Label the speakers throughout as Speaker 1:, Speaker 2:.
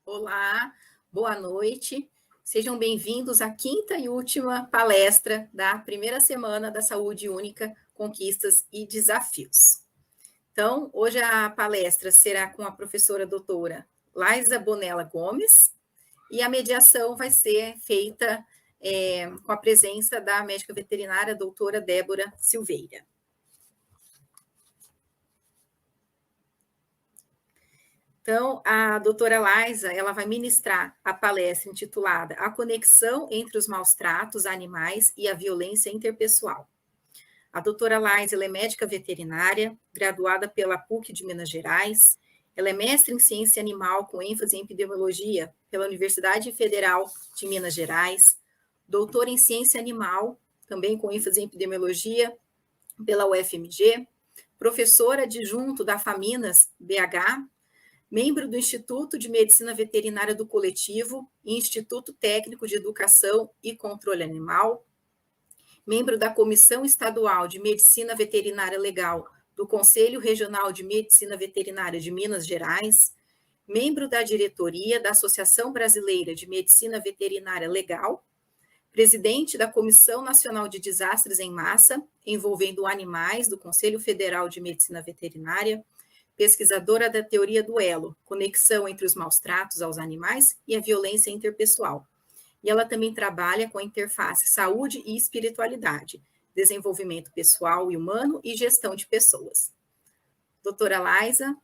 Speaker 1: Olá, boa noite. Sejam bem-vindos à quinta e última palestra da primeira semana da Saúde Única, Conquistas e Desafios. Então, hoje a palestra será com a professora doutora Laisa Bonella Gomes e a mediação vai ser feita com a presença da médica veterinária doutora Débora Silveira. Então, a doutora Laisa, ela vai ministrar a palestra intitulada A Conexão entre os Maus Tratos a Animais e a Violência Interpessoal. A doutora Laisa, ela é médica veterinária, graduada pela PUC de Minas Gerais. Ela é mestre em ciência animal com ênfase em epidemiologia pela Universidade Federal de Minas Gerais. Doutora em ciência animal, também com ênfase em epidemiologia pela UFMG. Professora adjunto da Faminas BH, membro do Instituto de Medicina Veterinária do Coletivo e Instituto Técnico de Educação e Controle Animal, membro da Comissão Estadual de Medicina Veterinária Legal do Conselho Regional de Medicina Veterinária de Minas Gerais, membro da diretoria da Associação Brasileira de Medicina Veterinária Legal, presidente da Comissão Nacional de Desastres em Massa, envolvendo animais do Conselho Federal de Medicina Veterinária, pesquisadora da teoria do elo, conexão entre os maus tratos aos animais e a violência interpessoal. E ela também trabalha com a interface saúde e espiritualidade, desenvolvimento pessoal e humano e gestão de pessoas. Doutora Laisa,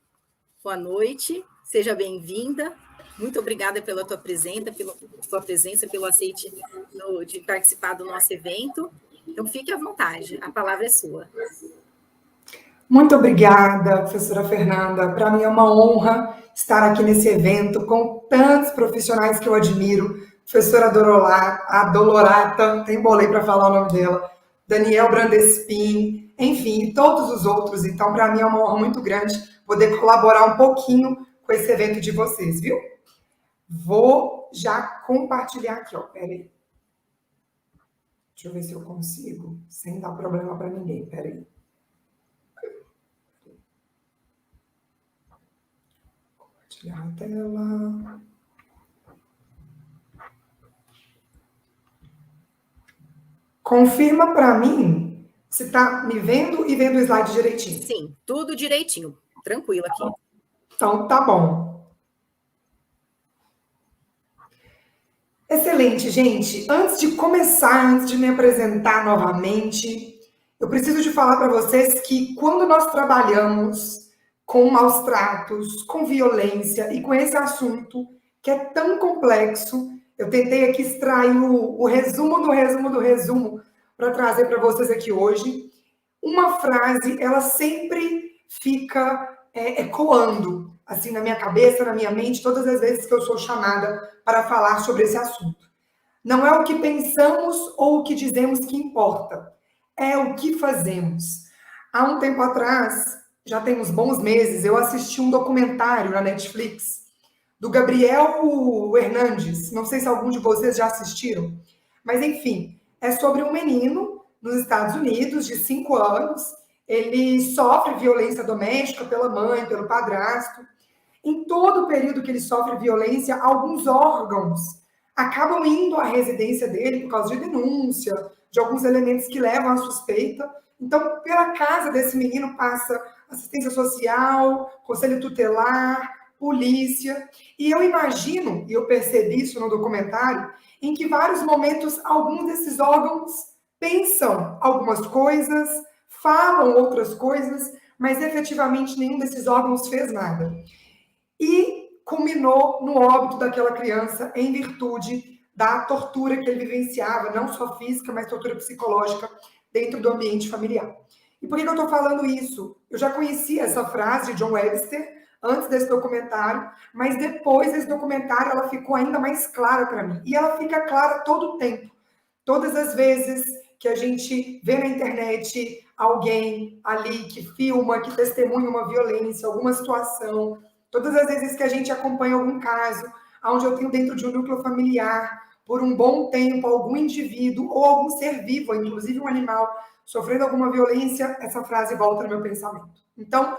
Speaker 1: boa noite, seja bem-vinda. Muito obrigada pela tua presença, pelo aceite de participar do nosso evento. Então, fique à vontade, a palavra é sua.
Speaker 2: Muito obrigada, professora Fernanda. Para mim é uma honra estar aqui nesse evento com tantos profissionais que eu admiro. Professora Adolorata, até embolei para falar o nome dela, Daniel Brandespin, enfim, e todos os outros. Então, para mim é uma honra muito grande poder colaborar um pouquinho com esse evento de vocês, viu? Vou já compartilhar aqui, ó. Peraí. Deixa eu ver se eu consigo, sem dar problema para ninguém. Peraí. Compartilhar a tela. Confirma para mim se está me vendo e vendo o slide direitinho.
Speaker 1: Sim, tudo direitinho. Tranquilo aqui.
Speaker 2: Então, tá bom. Excelente, gente. Antes de começar, antes de me apresentar novamente, eu preciso de falar para vocês que quando nós trabalhamos com maus tratos, com violência e com esse assunto que é tão complexo, eu tentei aqui extrair o resumo do resumo do resumo para trazer para vocês aqui hoje. Uma frase, ela sempre fica ecoando assim na minha cabeça, na minha mente, todas as vezes que eu sou chamada para falar sobre esse assunto. Não é o que pensamos ou o que dizemos que importa, é o que fazemos. Há um tempo atrás, já tem uns bons meses, eu assisti um documentário na Netflix do Gabriel Hernandes. Não sei se algum de vocês já assistiram, mas enfim, é sobre um menino nos Estados Unidos de 5 anos. Ele sofre violência doméstica pela mãe, pelo padrasto. Em todo o período que ele sofre violência, alguns órgãos acabam indo à residência dele por causa de denúncia, de alguns elementos que levam à suspeita. Então, pela casa desse menino passa assistência social, conselho tutelar, polícia. E eu imagino, e eu percebi isso no documentário, em que vários momentos alguns desses órgãos pensam algumas coisas, falam outras coisas, mas efetivamente nenhum desses órgãos fez nada. E culminou no óbito daquela criança em virtude da tortura que ele vivenciava, não só física, mas tortura psicológica dentro do ambiente familiar. E por que eu estou falando isso? Eu já conhecia essa frase de John Webster antes desse documentário, mas depois desse documentário ela ficou ainda mais clara para mim. E ela fica clara todo o tempo. Todas as vezes que a gente vê na internet alguém ali que filma, que testemunha uma violência, alguma situação, todas as vezes que a gente acompanha algum caso, onde eu tenho dentro de um núcleo familiar, por um bom tempo, algum indivíduo ou algum ser vivo, inclusive um animal, sofrendo alguma violência, essa frase volta no meu pensamento. Então,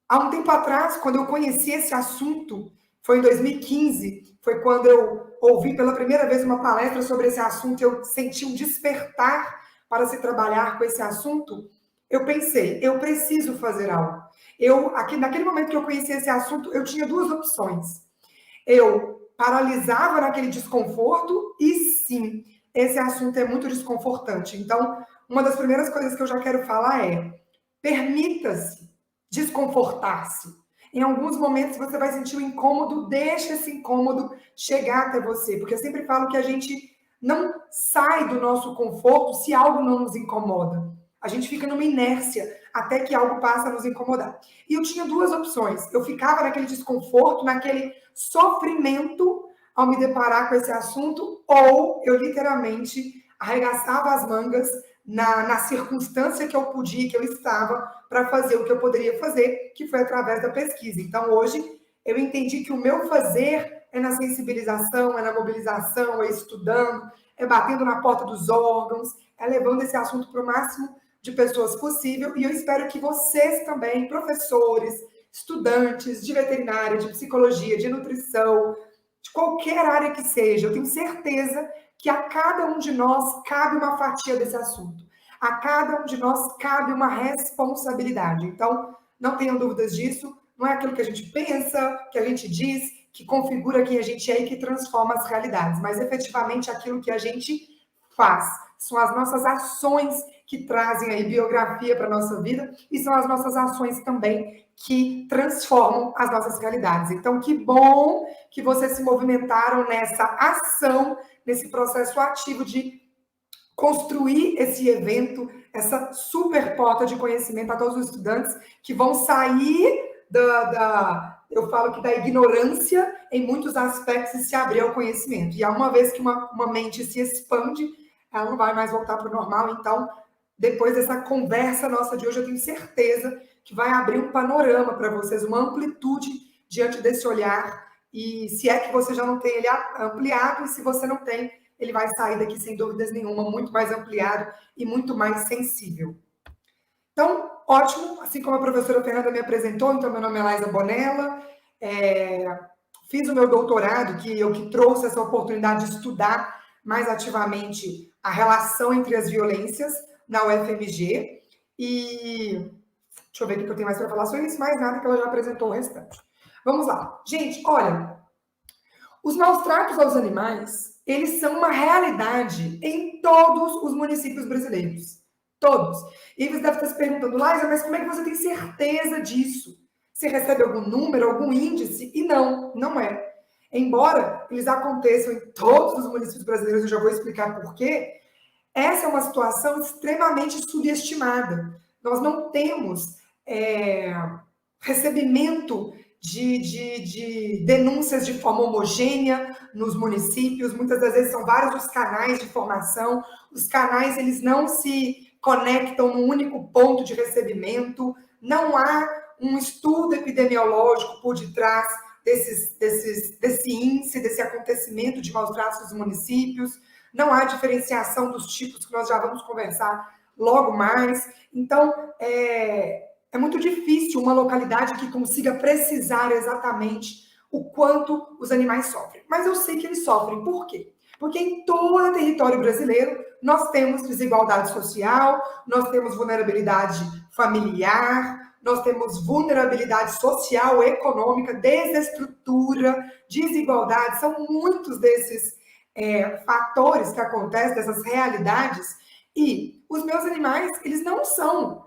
Speaker 2: há um tempo atrás, quando eu conheci esse assunto, foi em 2015, foi quando eu ouvi pela primeira vez uma palestra sobre esse assunto, eu senti um despertar para se trabalhar com esse assunto. Eu pensei, eu preciso fazer algo. Naquele momento que eu conheci esse assunto, eu tinha duas opções. Eu paralisava naquele desconforto e sim, esse assunto é muito desconfortante. Então, uma das primeiras coisas que eu já quero falar é: permita-se desconfortar-se. Em alguns momentos você vai sentir o incômodo, deixa esse incômodo chegar até você, porque eu sempre falo que a gente não sai do nosso conforto se algo não nos incomoda. A gente fica numa inércia até que algo passa a nos incomodar. E eu tinha duas opções. Eu ficava naquele desconforto, naquele sofrimento ao me deparar com esse assunto, ou eu literalmente arregaçava as mangas na circunstância que eu podia, que eu estava, para fazer o que eu poderia fazer, que foi através da pesquisa. Então, hoje, eu entendi que o meu fazer é na sensibilização, é na mobilização, é estudando, é batendo na porta dos órgãos, é levando esse assunto para o máximo de pessoas possível. E eu espero que vocês também, professores, estudantes de veterinária, de psicologia, de nutrição, de qualquer área que seja, eu tenho certeza que a cada um de nós cabe uma fatia desse assunto. A cada um de nós cabe uma responsabilidade. Então, não tenham dúvidas disso. Não é aquilo que a gente pensa, que a gente diz, que configura quem a gente é e que transforma as realidades, mas efetivamente aquilo que a gente faz. São as nossas ações que trazem aí biografia para a nossa vida e são as nossas ações também que transformam as nossas realidades. Então, que bom que vocês se movimentaram nessa ação, nesse processo ativo de construir esse evento, essa super porta de conhecimento a todos os estudantes que vão sair eu falo que da ignorância em muitos aspectos e se abrir ao conhecimento. E uma vez que uma mente se expande, ela não vai mais voltar para o normal. Então, depois dessa conversa nossa de hoje, eu tenho certeza que vai abrir um panorama para vocês, uma amplitude diante desse olhar. E se é que você já não tem ele ampliado, e se você não tem, ele vai sair daqui, sem dúvidas nenhuma, muito mais ampliado e muito mais sensível. Então, ótimo, assim como a professora Fernanda me apresentou, então meu nome é Laisa Bonella, fiz o meu doutorado, que trouxe essa oportunidade de estudar mais ativamente a relação entre as violências na UFMG, e deixa eu ver o que eu tenho mais para falar sobre isso, mais nada, que ela já apresentou o restante. Vamos lá. Gente, olha, Os maus tratos aos animais, eles são uma realidade em todos os municípios brasileiros. Todos. E você deve estar se perguntando, Laisa, mas como é que você tem certeza disso? Você recebe algum número, algum índice? E não, não é. Embora eles aconteçam em todos os municípios brasileiros, eu já vou explicar por quê, essa é uma situação extremamente subestimada. Nós não temos recebimento de denúncias de forma homogênea nos municípios. Muitas das vezes são vários os canais de informação. Os canais, eles não se conectam num único ponto de recebimento. Não há um estudo epidemiológico por detrás desse índice, desse acontecimento de maus tratos nos municípios. Não há diferenciação dos tipos, que nós já vamos conversar logo mais. Então, é muito difícil uma localidade que consiga precisar exatamente o quanto os animais sofrem. Mas eu sei que eles sofrem. Por quê? Porque em todo o território brasileiro nós temos desigualdade social, nós temos vulnerabilidade familiar, nós temos vulnerabilidade social, econômica, desestrutura, desigualdade. São muitos desses fatores que acontecem, dessas realidades. E os meus animais, eles não são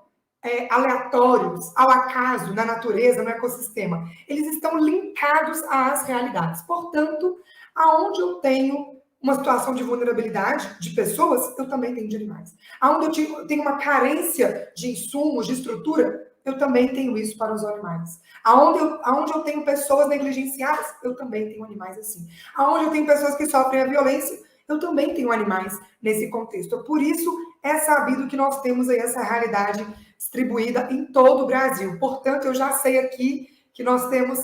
Speaker 2: aleatórios, ao acaso, na natureza, no ecossistema. Eles estão linkados às realidades. Portanto, aonde eu tenho uma situação de vulnerabilidade de pessoas, eu também tenho de animais. Aonde eu tenho uma carência de insumos, de estrutura, eu também tenho isso para os animais. Aonde eu tenho pessoas negligenciadas, eu também tenho animais assim. Aonde eu tenho pessoas que sofrem a violência, eu também tenho animais nesse contexto. Por isso, é sabido que nós temos aí essa realidade distribuída em todo o Brasil. Portanto, eu já sei aqui que nós temos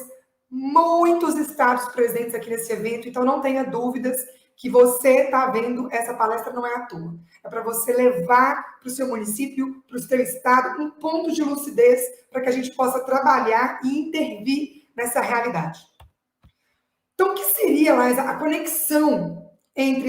Speaker 2: muitos estados presentes aqui nesse evento, então não tenha dúvidas que você está vendo, essa palestra não é à toa. É para você levar para o seu município, para o seu estado, um ponto de lucidez para que a gente possa trabalhar e intervir nessa realidade. Então, o que seria, Laisa, a conexão entre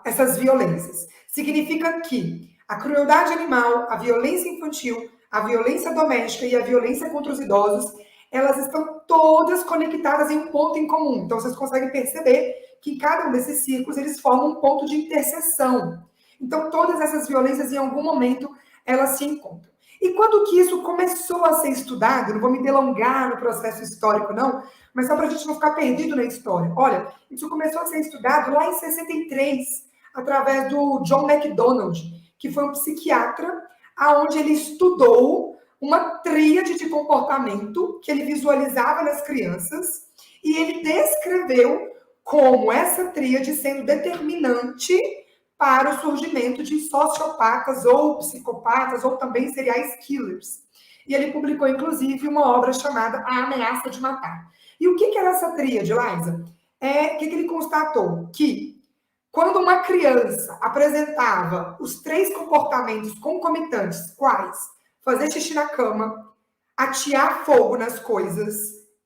Speaker 2: essas violências? Significa que a crueldade animal, a violência infantil, a violência doméstica e a violência contra os idosos, elas estão todas conectadas em um ponto em comum. Então, vocês conseguem perceber que cada um desses círculos, eles formam um ponto de interseção. Então, todas essas violências, em algum momento, elas se encontram. E quando que isso começou a ser estudado, não vou me delongar no processo histórico, não, mas só para a gente não ficar perdido na história. Olha, isso começou a ser estudado lá em 63, através do John MacDonald, que foi um psiquiatra, aonde ele estudou uma tríade de comportamento que ele visualizava nas crianças, e ele descreveu como essa tríade sendo determinante para o surgimento de sociopatas ou psicopatas ou também serial killers. E ele publicou, inclusive, uma obra chamada A Ameaça de Matar. E o que era essa tríade, Laisa? O que ele constatou? Que quando uma criança apresentava os 3 comportamentos concomitantes, quais? Fazer xixi na cama, atear fogo nas coisas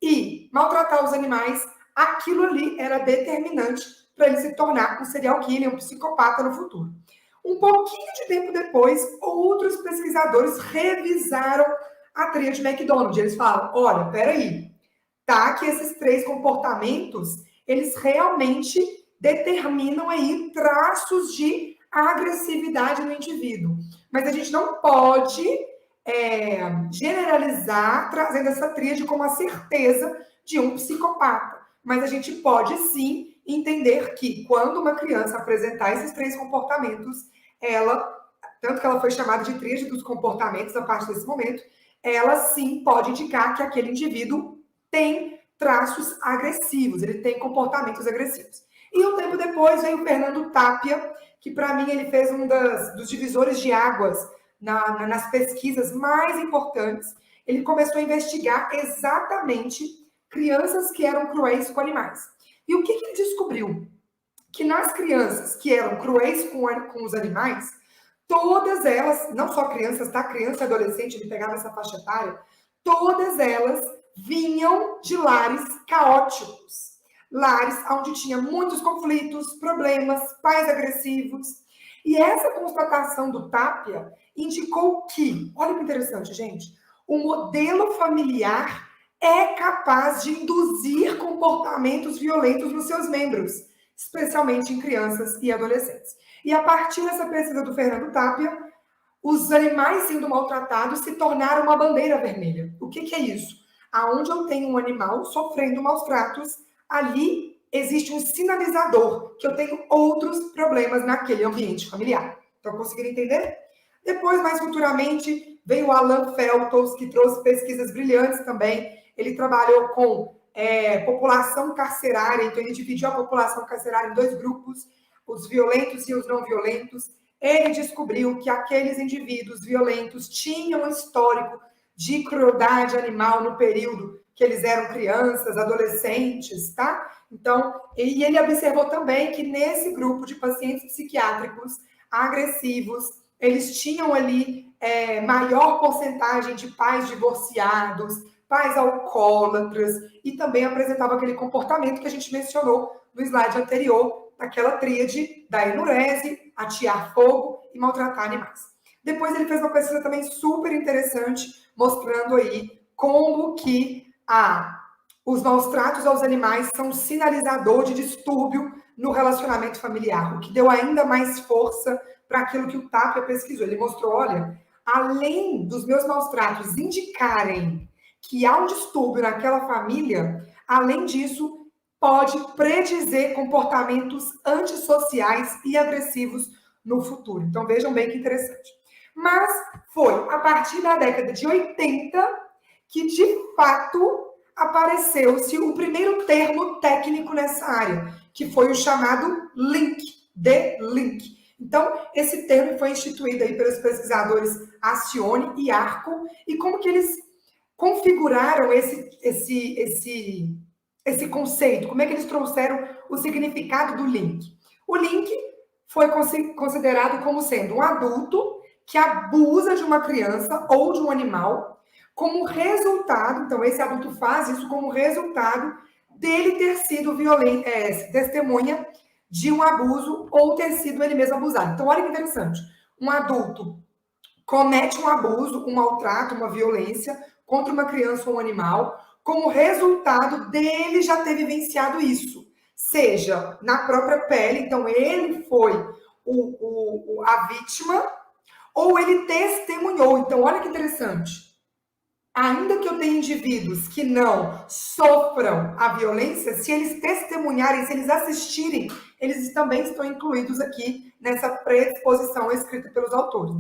Speaker 2: e maltratar os animais, aquilo ali era determinante para ele se tornar um serial killer, um psicopata no futuro. Um pouquinho de tempo depois, outros pesquisadores revisaram a tríade de MacDonald. Eles falam, olha, peraí, tá que esses 3 comportamentos, eles realmente determinam aí traços de agressividade no indivíduo. Mas a gente não pode generalizar, trazendo essa tríade como a certeza de um psicopata. Mas a gente pode, sim, entender que quando uma criança apresentar esses 3 comportamentos, tanto que ela foi chamada de tríade dos comportamentos a partir desse momento, ela sim pode indicar que aquele indivíduo tem traços agressivos, ele tem comportamentos agressivos. E um tempo depois veio o Fernando Tapia, que para mim ele fez um dos divisores de águas nas pesquisas mais importantes. Ele começou a investigar exatamente crianças que eram cruéis com animais. E o que ele descobriu? Que nas crianças que eram cruéis com os animais, todas elas, não só crianças, tá? Criança e adolescente, ele pegava essa faixa etária, todas elas vinham de lares caóticos. Lares onde tinha muitos conflitos, problemas, pais agressivos. E essa constatação do Tapia indicou que, olha que interessante, gente, o modelo familiar é capaz de induzir comportamentos violentos nos seus membros, especialmente em crianças e adolescentes. E a partir dessa pesquisa do Fernando Tapia, os animais sendo maltratados se tornaram uma bandeira vermelha. O que é isso? Aonde eu tenho um animal sofrendo maus tratos, ali existe um sinalizador que eu tenho outros problemas naquele ambiente familiar. Estão conseguindo entender? Depois, mais futuramente, veio o Alan Feltos, que trouxe pesquisas brilhantes também. Ele trabalhou com população carcerária, então ele dividiu a população carcerária em dois grupos, os violentos e os não violentos. Ele descobriu que aqueles indivíduos violentos tinham um histórico de crueldade animal no período que eles eram crianças, adolescentes, tá? Então, e ele observou também que nesse grupo de pacientes psiquiátricos agressivos, eles tinham ali maior porcentagem de pais divorciados, pais alcoólatras, e também apresentava aquele comportamento que a gente mencionou no slide anterior, daquela tríade da enurese, atear fogo e maltratar animais. Depois ele fez uma pesquisa também super interessante, mostrando aí como que os maus tratos aos animais são um sinalizador de distúrbio no relacionamento familiar, o que deu ainda mais força para aquilo que o Tapia pesquisou. Ele mostrou, olha, além dos meus maus tratos indicarem que há um distúrbio naquela família, além disso, pode predizer comportamentos antissociais e agressivos no futuro. Então, vejam bem que interessante. Mas foi a partir da década de 80 que, de fato, apareceu-se o primeiro termo técnico nessa área, que foi o chamado link, de link. Então, esse termo foi instituído aí pelos pesquisadores Acione e Arco, e como que eles configuraram esse conceito, como é que eles trouxeram o significado do link. O link foi considerado como sendo um adulto que abusa de uma criança ou de um animal como resultado, então esse adulto faz isso como resultado dele ter sido testemunha de um abuso ou ter sido ele mesmo abusado. Então, olha que interessante. Um adulto comete um abuso, um maltrato, uma violência contra uma criança ou um animal, como resultado dele já ter vivenciado isso. Seja na própria pele, então ele foi a vítima, ou ele testemunhou. Então, olha que interessante. Ainda que eu tenha indivíduos que não sofram a violência, se eles testemunharem, se eles assistirem, eles também estão incluídos aqui nessa predisposição descrita pelos autores. O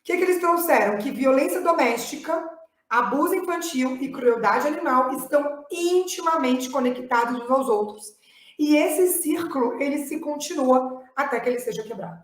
Speaker 2: que eles trouxeram? Que violência doméstica, abuso infantil e crueldade animal estão intimamente conectados uns aos outros. E esse círculo, ele se continua até que ele seja quebrado.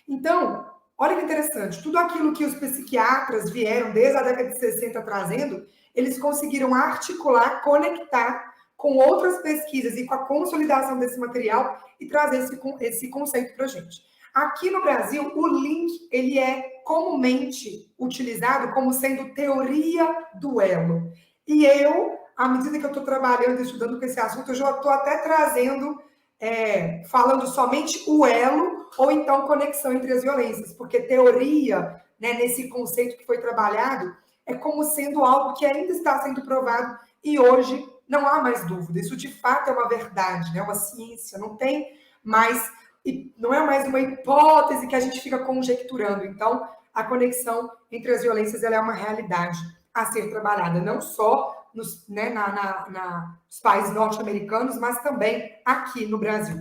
Speaker 2: Então, olha que interessante, tudo aquilo que os psiquiatras vieram desde a década de 60 trazendo, eles conseguiram articular, conectar com outras pesquisas e com a consolidação desse material e trazer esse conceito para a gente. Aqui no Brasil, o link ele é comumente utilizado como sendo teoria do elo. E eu, à medida que eu estou trabalhando e estudando com esse assunto, eu já estou até trazendo, falando somente o elo ou então conexão entre as violências, porque teoria, né, nesse conceito que foi trabalhado, é como sendo algo que ainda está sendo provado e hoje não há mais dúvida. Isso de fato é uma verdade, né, uma ciência, não tem mais, não é mais uma hipótese que a gente fica conjecturando. Então, a conexão entre as violências ela é uma realidade a ser trabalhada, não só nos países norte-americanos, mas também aqui no Brasil.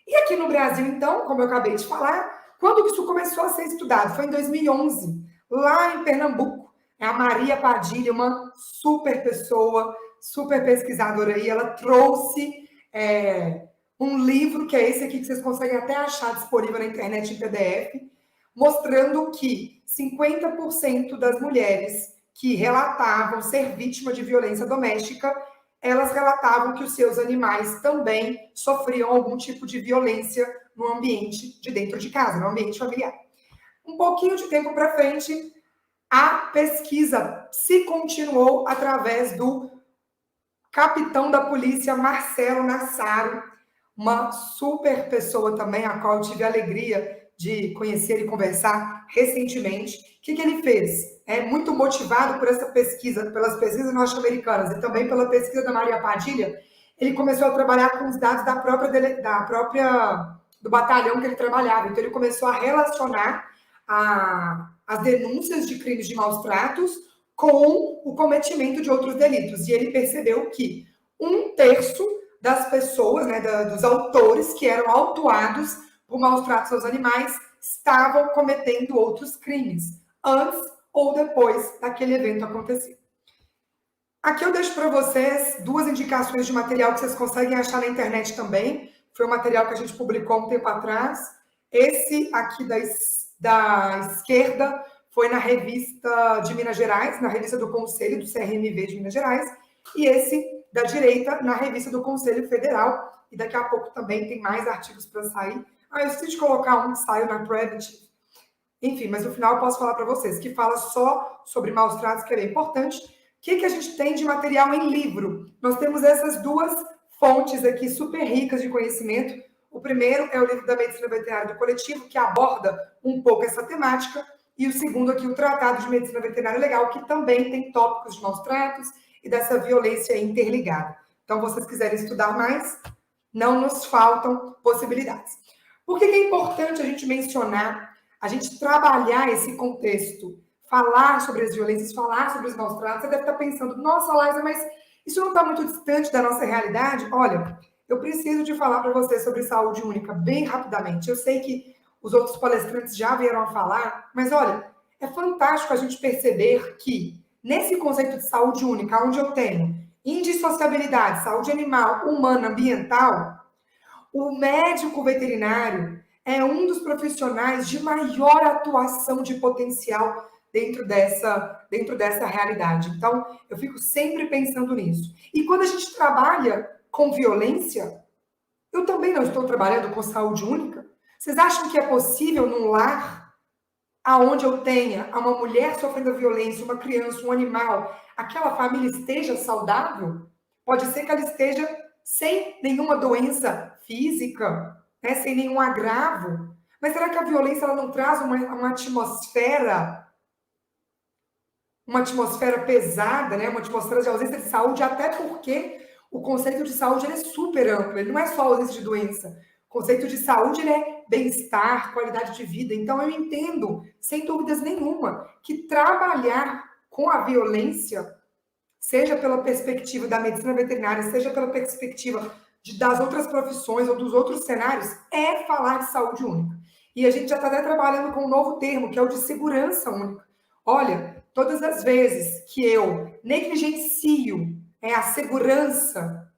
Speaker 2: E aqui no Brasil, então, como eu acabei de falar, quando isso começou a ser estudado? Foi em 2011, lá em Pernambuco. A Maria Padilha, uma super pessoa, super pesquisadora aí, ela trouxe um livro, que é esse aqui, que vocês conseguem até achar disponível na internet em PDF, mostrando que 50% das mulheres que relatavam ser vítima de violência doméstica, elas relatavam que os seus animais também sofriam algum tipo de violência no ambiente de dentro de casa, no ambiente familiar. Um pouquinho de tempo para frente, a pesquisa se continuou através do capitão da polícia, Marcelo Nassaro, uma super pessoa também, a qual eu tive a alegria de conhecer e conversar recentemente. O que ele fez? Muito motivado por essa pesquisa, pelas pesquisas norte-americanas e também pela pesquisa da Maria Padilha, ele começou a trabalhar com os dados do batalhão que ele trabalhava. Então, ele começou a relacionar as denúncias de crimes de maus tratos com o cometimento de outros delitos. E ele percebeu que 1/3 das pessoas, né, dos autores que eram autuados por maus tratos aos animais, estavam cometendo outros crimes, antes ou depois daquele evento acontecer. Aqui eu deixo para vocês 2 indicações de material que vocês conseguem achar na internet também. Foi um material que a gente publicou um tempo atrás. Esse aqui da esquerda foi na revista de Minas Gerais, na revista do Conselho do CRMV de Minas Gerais, e esse da direita na revista do Conselho Federal, e daqui a pouco também tem mais artigos para sair. Eu esqueci de colocar um que saiu na Preventive. Enfim, mas no final eu posso falar para vocês, que fala só sobre maus tratos, que é importante. O que a gente tem de material em livro? Nós temos essas 2 fontes aqui super ricas de conhecimento. O primeiro é o livro da Medicina Veterinária do Coletivo, que aborda um pouco essa temática, e o segundo aqui, o Tratado de Medicina Veterinária Legal, que também tem tópicos de maus tratos e dessa violência interligada. Então, se vocês quiserem estudar mais, não nos faltam possibilidades. Por que é importante a gente mencionar, a gente trabalhar esse contexto, falar sobre as violências, falar sobre os maus tratos? Você deve estar pensando, nossa, Laisa, mas isso não está muito distante da nossa realidade? Olha, eu preciso de falar para você sobre saúde única bem rapidamente. Eu sei que os outros palestrantes já vieram a falar, mas olha, é fantástico a gente perceber que nesse conceito de saúde única, onde eu tenho indissociabilidade, saúde animal, humana, ambiental, o médico veterinário é um dos profissionais de maior atuação de potencial dentro dessa realidade. Então, eu fico sempre pensando nisso. E quando a gente trabalha com violência, eu também não estou trabalhando com saúde única. Vocês acham que é possível num lar aonde eu tenha uma mulher sofrendo violência, uma criança, um animal, aquela família esteja saudável? Pode ser que ela esteja sem nenhuma doença física, né, sem nenhum agravo. Mas será que a violência ela não traz uma atmosfera pesada, né? Uma atmosfera de ausência de saúde, até porque o conceito de saúde ele é super amplo, ele não é só ausência de doença. O conceito de saúde ele é bem-estar, qualidade de vida. Então, eu entendo, sem dúvidas nenhuma, que trabalhar com a violência, seja pela perspectiva da medicina veterinária, seja pela perspectiva das outras profissões ou dos outros cenários, é falar de saúde única. E a gente já está até trabalhando com um novo termo, que é o de segurança única. Olha, todas as vezes que eu negligencio a segurança,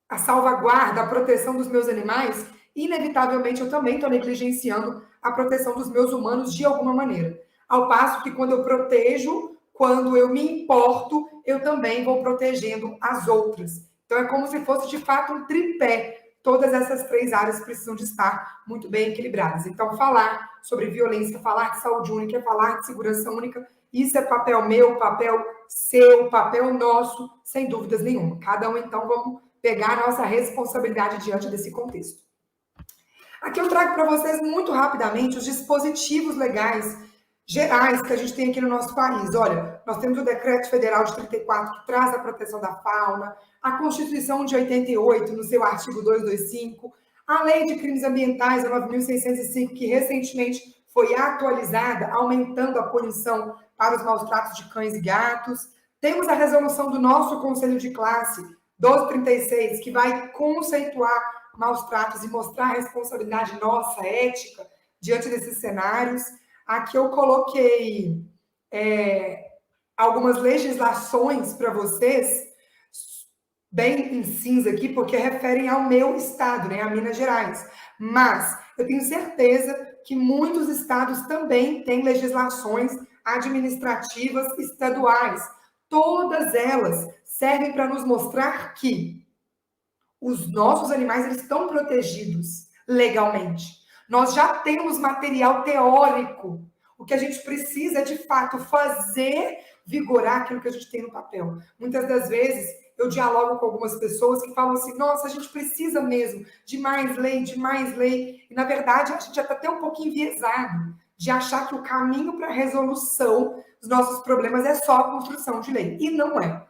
Speaker 2: a salvaguarda, a proteção dos meus animais, inevitavelmente eu também estou negligenciando a proteção dos meus humanos de alguma maneira. Ao passo que quando eu protejo, quando eu me importo, eu também vou protegendo as outras. Então é como se fosse de fato um tripé. Todas essas 3 áreas precisam de estar muito bem equilibradas. Então falar sobre violência, falar de saúde única, falar de segurança única, isso é papel meu, papel seu, papel nosso, sem dúvidas nenhuma. Cada um, então, vamos pegar a nossa responsabilidade diante desse contexto. Aqui eu trago para vocês muito rapidamente os dispositivos legais gerais que a gente tem aqui no nosso país. Olha, nós temos o Decreto Federal de 34, que traz a proteção da fauna, a Constituição de 88, no seu artigo 225, a Lei de Crimes Ambientais, a 9.605, que recentemente foi atualizada, aumentando a punição para os maus tratos de cães e gatos. Temos a resolução do nosso Conselho de Classe, 1236, que vai conceituar maus tratos e mostrar a responsabilidade nossa, ética, diante desses cenários. Aqui eu coloquei algumas legislações para vocês, bem em cinza aqui, porque referem ao meu estado, né, a Minas Gerais. Mas eu tenho certeza que muitos estados também têm legislações administrativas estaduais. Todas elas servem para nos mostrar que os nossos animais eles estão protegidos legalmente. Nós já temos material teórico. O que a gente precisa é, de fato, fazer vigorar aquilo que a gente tem no papel. Muitas das vezes, eu dialogo com algumas pessoas que falam assim, nossa, a gente precisa mesmo de mais lei, de mais lei. E, na verdade, a gente já está até um pouco enviesado. de achar que o caminho para a resolução dos nossos problemas é só a construção de lei. E não é.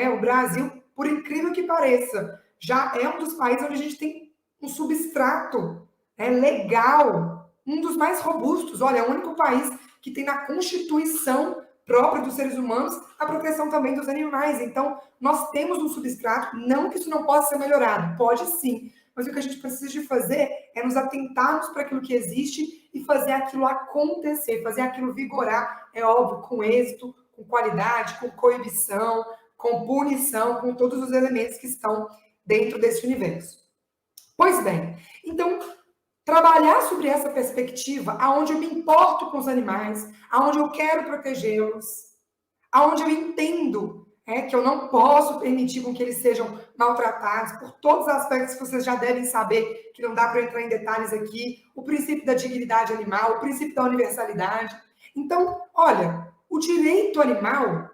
Speaker 2: O Brasil, por incrível que pareça, já é um dos países onde a gente tem um substrato legal, um dos mais robustos. Olha, é o único país que tem na Constituição própria dos seres humanos a proteção também dos animais. Então, nós temos um substrato, não que isso não possa ser melhorado, pode sim, mas o que a gente precisa de fazer é nos atentarmos para aquilo que existe e fazer aquilo acontecer, fazer aquilo vigorar, é óbvio, com êxito, com qualidade, com coibição, com punição, com todos os elementos que estão dentro desse universo. Pois bem, então, trabalhar sobre essa perspectiva, aonde eu me importo com os animais, aonde eu quero protegê-los, aonde eu entendo que eu não posso permitir com que eles sejam maltratados, por todos os aspectos que vocês já devem saber, que não dá para entrar em detalhes aqui, o princípio da dignidade animal, o princípio da universalidade. Então, olha, o direito animal,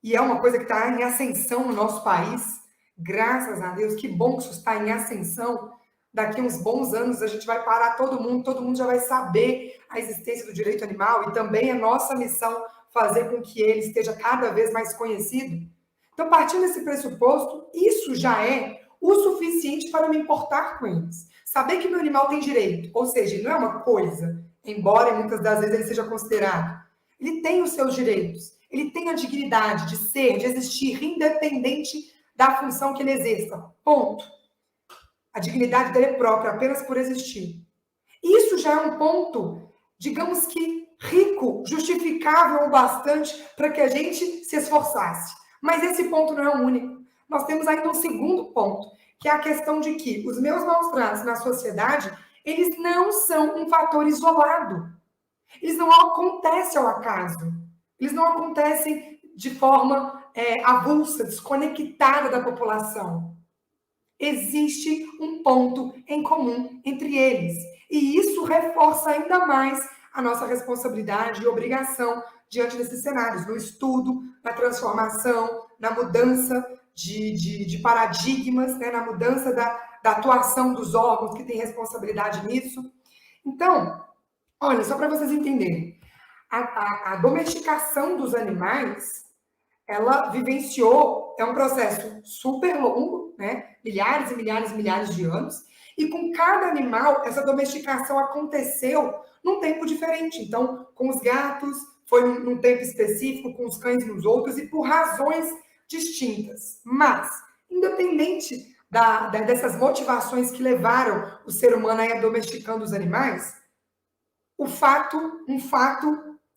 Speaker 2: e é uma coisa que está em ascensão no nosso país, graças a Deus, que bom que isso está em ascensão. Daqui a uns bons anos a gente vai parar todo mundo já vai saber a existência do direito animal e também é nossa missão fazer com que ele esteja cada vez mais conhecido. Então, partindo desse pressuposto, isso já é o suficiente para me importar com eles. Saber que meu animal tem direito, ou seja, ele não é uma coisa, embora muitas das vezes ele seja considerado. Ele tem os seus direitos, ele tem a dignidade de ser, de existir, independente da função que ele exerça. Ponto. A dignidade dele é própria, apenas por existir. Isso já é um ponto, digamos que rico, justificável o bastante para que a gente se esforçasse. Mas esse ponto não é o único. Nós temos ainda um segundo ponto, que é a questão de que os meus maus-tratos na sociedade, eles não são um fator isolado. Eles não acontecem ao acaso. Eles não acontecem de forma avulsa, desconectada da população. Existe um ponto em comum entre eles. E isso reforça ainda mais a nossa responsabilidade e obrigação diante desses cenários, no estudo, na transformação, na mudança de paradigmas, na mudança da atuação dos órgãos que têm responsabilidade nisso. Então, olha, só para vocês entenderem, a domesticação dos animais, ela vivenciou, é um processo super longo, milhares e milhares e milhares de anos, e com cada animal, essa domesticação aconteceu num tempo diferente. Então, com os gatos, foi num tempo específico, com os cães nos outros, e por razões distintas. Mas, independente dessas motivações que levaram o ser humano a ir domesticando os animais, um fato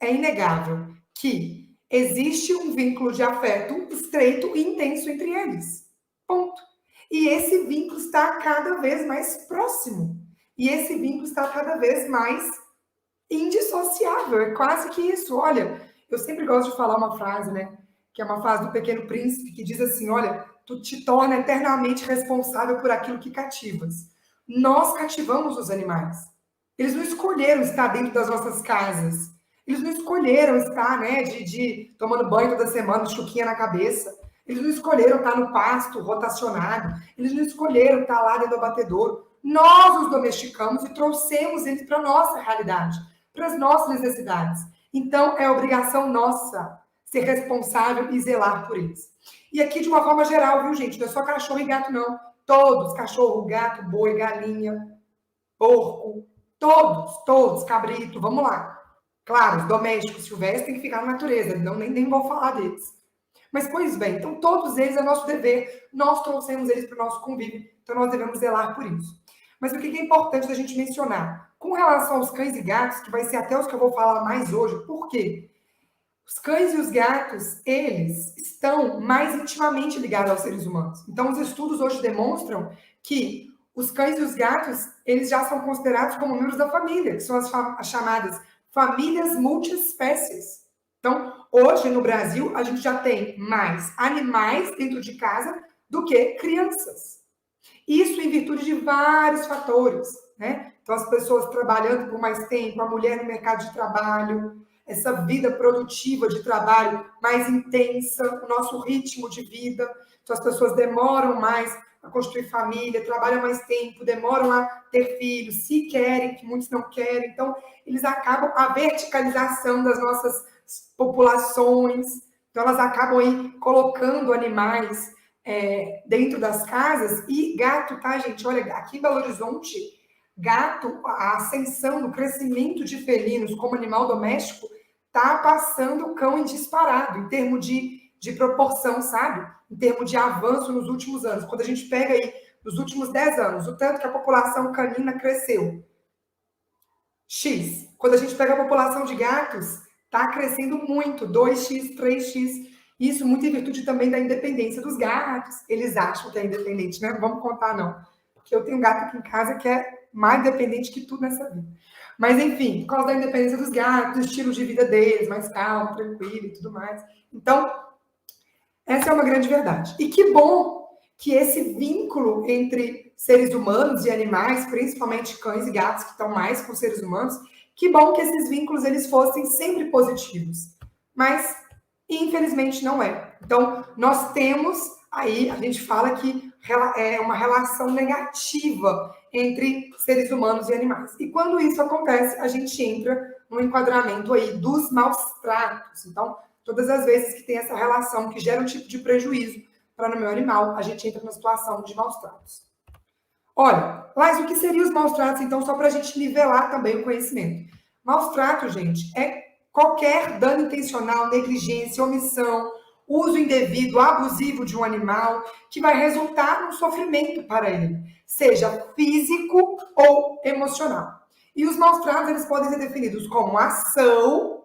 Speaker 2: é inegável, que existe um vínculo de afeto estreito e intenso entre eles. Ponto. E esse vínculo está cada vez mais próximo. E esse vínculo está cada vez mais indissociável. É quase que isso. Olha, eu sempre gosto de falar uma frase, que é uma frase do Pequeno Príncipe, que diz assim, olha, tu te torna eternamente responsável por aquilo que cativas. Nós cativamos os animais. Eles não escolheram estar dentro das nossas casas. Eles não escolheram estar, tomando banho toda semana, de chuquinha na cabeça. Eles não escolheram estar no pasto rotacionado. Eles não escolheram estar lá dentro do abatedouro. Nós os domesticamos e trouxemos eles para a nossa realidade, para as nossas necessidades. Então, é obrigação nossa ser responsável e zelar por eles. E aqui, de uma forma geral, viu, gente? Não é só cachorro e gato, não. Todos, cachorro, gato, boi, galinha, porco, todos, cabrito, vamos lá. Claro, os domésticos silvestres têm que ficar na natureza, nem vou falar deles. Mas, pois bem, então todos eles é nosso dever, nós trouxemos eles para o nosso convívio, então nós devemos zelar por isso. Mas o que é importante da gente mencionar? Com relação aos cães e gatos, que vai ser até os que eu vou falar mais hoje, por quê? Os cães e os gatos, eles estão mais intimamente ligados aos seres humanos. Então, os estudos hoje demonstram que os cães e os gatos, eles já são considerados como membros da família, que são as chamadas famílias multiespécies. Então, hoje no Brasil, a gente já tem mais animais dentro de casa do que crianças. Isso em virtude de vários fatores, Então, as pessoas trabalhando por mais tempo, a mulher no mercado de trabalho, essa vida produtiva de trabalho mais intensa, o nosso ritmo de vida. Então, as pessoas demoram mais a constituir família, trabalham mais tempo, demoram a ter filhos, se querem, que muitos não querem. Então, eles acabam a verticalização das nossas populações. Então, elas acabam aí colocando animais dentro das casas. E gato, tá, gente? Olha, aqui em Belo Horizonte, gato, a ascensão do crescimento de felinos como animal doméstico tá passando o cão em disparado, em termos de proporção, sabe? Em termos de avanço nos últimos anos. Quando a gente pega aí, nos últimos 10 anos, o tanto que a população canina cresceu. X. Quando a gente pega a população de gatos, está crescendo muito, 2x, 3x. Isso muito em virtude também da independência dos gatos. Eles acham que é independente, né? Não vamos contar, não. Porque eu tenho um gato aqui em casa que é mais independente que tudo nessa vida. Mas, enfim, por causa da independência dos gatos, do estilo de vida deles, mais calmo, tranquilo e tudo mais. Então, essa é uma grande verdade. E que bom que esse vínculo entre seres humanos e animais, principalmente cães e gatos que estão mais com seres humanos, que bom que esses vínculos eles fossem sempre positivos. Mas, infelizmente, não é. Então, nós temos aí, a gente fala que é uma relação negativa entre seres humanos e animais. E quando isso acontece, a gente entra no enquadramento aí dos maus tratos. Então, todas as vezes que tem essa relação que gera um tipo de prejuízo para o meu animal, a gente entra na situação de maus tratos. Olha, Lais, o que seriam os maus tratos, então, só para a gente nivelar também o conhecimento? Maus tratos, gente, é qualquer dano intencional, negligência, omissão, uso indevido, abusivo de um animal, que vai resultar num sofrimento para ele, seja físico ou emocional. E os maus tratos, eles podem ser definidos como ação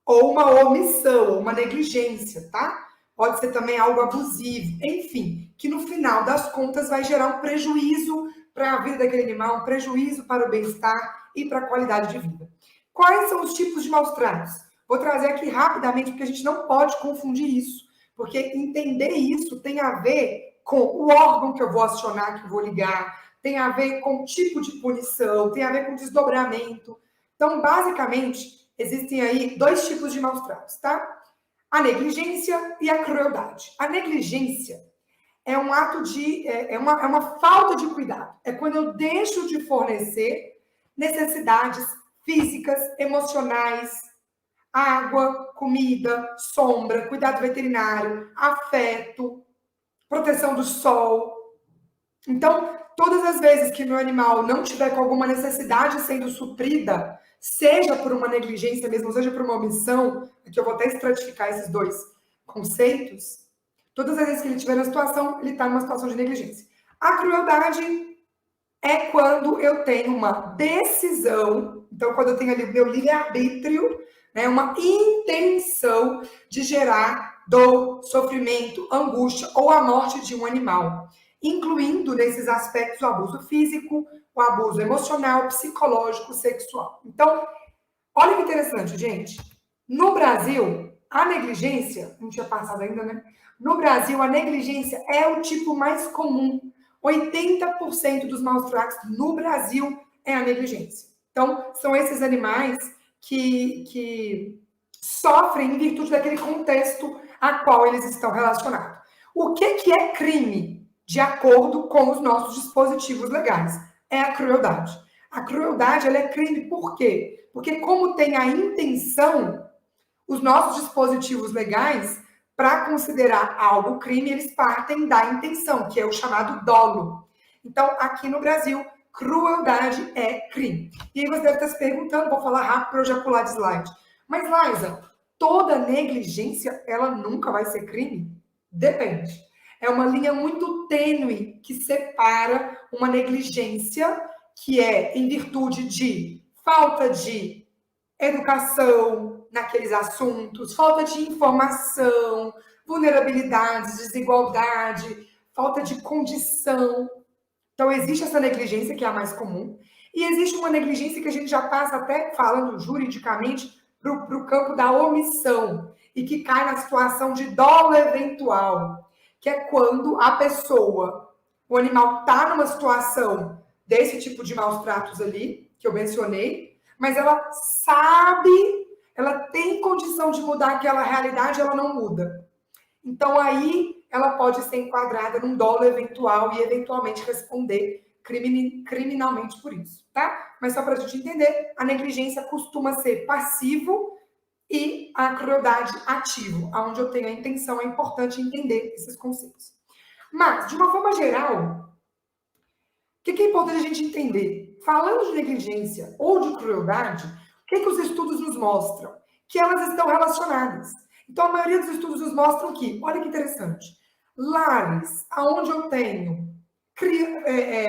Speaker 2: ou uma omissão, ou uma negligência, tá? Pode ser também algo abusivo, enfim, que no final das contas vai gerar um prejuízo para a vida daquele animal, um prejuízo para o bem-estar e para a qualidade de vida. Quais são os tipos de maus tratos? Vou trazer aqui rapidamente, porque a gente não pode confundir isso, porque entender isso tem a ver com o órgão que eu vou acionar, que eu vou ligar, tem a ver com o tipo de punição, tem a ver com desdobramento. Então, basicamente, existem aí 2 tipos de maus tratos, tá? A negligência e a crueldade. A negligência é um ato de... é uma falta de cuidado. É quando eu deixo de fornecer necessidades físicas, emocionais, água, comida, sombra, cuidado veterinário, afeto, proteção do sol. Então, todas as vezes que meu animal não tiver com alguma necessidade sendo suprida, seja por uma negligência mesmo, seja por uma omissão, aqui eu vou até estratificar esses 2 conceitos, todas as vezes que ele estiver na situação, ele está numa situação de negligência. A crueldade é quando eu tenho uma decisão, então quando eu tenho ali o meu livre-arbítrio, né, uma intenção de gerar dor, sofrimento, angústia ou a morte de um animal, incluindo nesses aspectos o abuso físico, o abuso emocional, psicológico, sexual. Então, olha que interessante, gente. No Brasil, a negligência, não tinha passado ainda, né? No Brasil, a negligência é o tipo mais comum. 80% dos maus tratos no Brasil é a negligência. Então, são esses animais que sofrem em virtude daquele contexto a qual eles estão relacionados. O que é crime? De acordo com os nossos dispositivos legais. É a crueldade. A crueldade ela é crime por quê? Porque como tem a intenção, os nossos dispositivos legais, para considerar algo crime, eles partem da intenção, que é o chamado dolo. Então, aqui no Brasil, crueldade é crime. E aí você deve estar se perguntando, vou falar rápido para eu já pular de slide. Mas, Laisa, toda negligência, ela nunca vai ser crime? Depende. É uma linha muito tênue que separa uma negligência, que é em virtude de falta de educação naqueles assuntos, falta de informação, vulnerabilidades, desigualdade, falta de condição. Então, existe essa negligência, que é a mais comum, e existe uma negligência que a gente já passa até falando juridicamente para o campo da omissão, e que cai na situação de dolo eventual, que é quando a pessoa, o animal está numa situação desse tipo de maus tratos ali, que eu mencionei, mas ela sabe, ela tem condição de mudar aquela realidade, ela não muda. Então, aí, ela pode ser enquadrada num dolo eventual e, eventualmente, responder criminalmente por isso, tá? Mas só para a gente entender, a negligência costuma ser passivo e a crueldade ativo, aonde eu tenho a intenção. É importante entender esses conceitos. Mas, de uma forma geral, o que é importante a gente entender? Falando de negligência ou de crueldade, o que os estudos nos mostram? Que elas estão relacionadas. Então, a maioria dos estudos nos mostram que, olha que interessante, lares onde eu tenho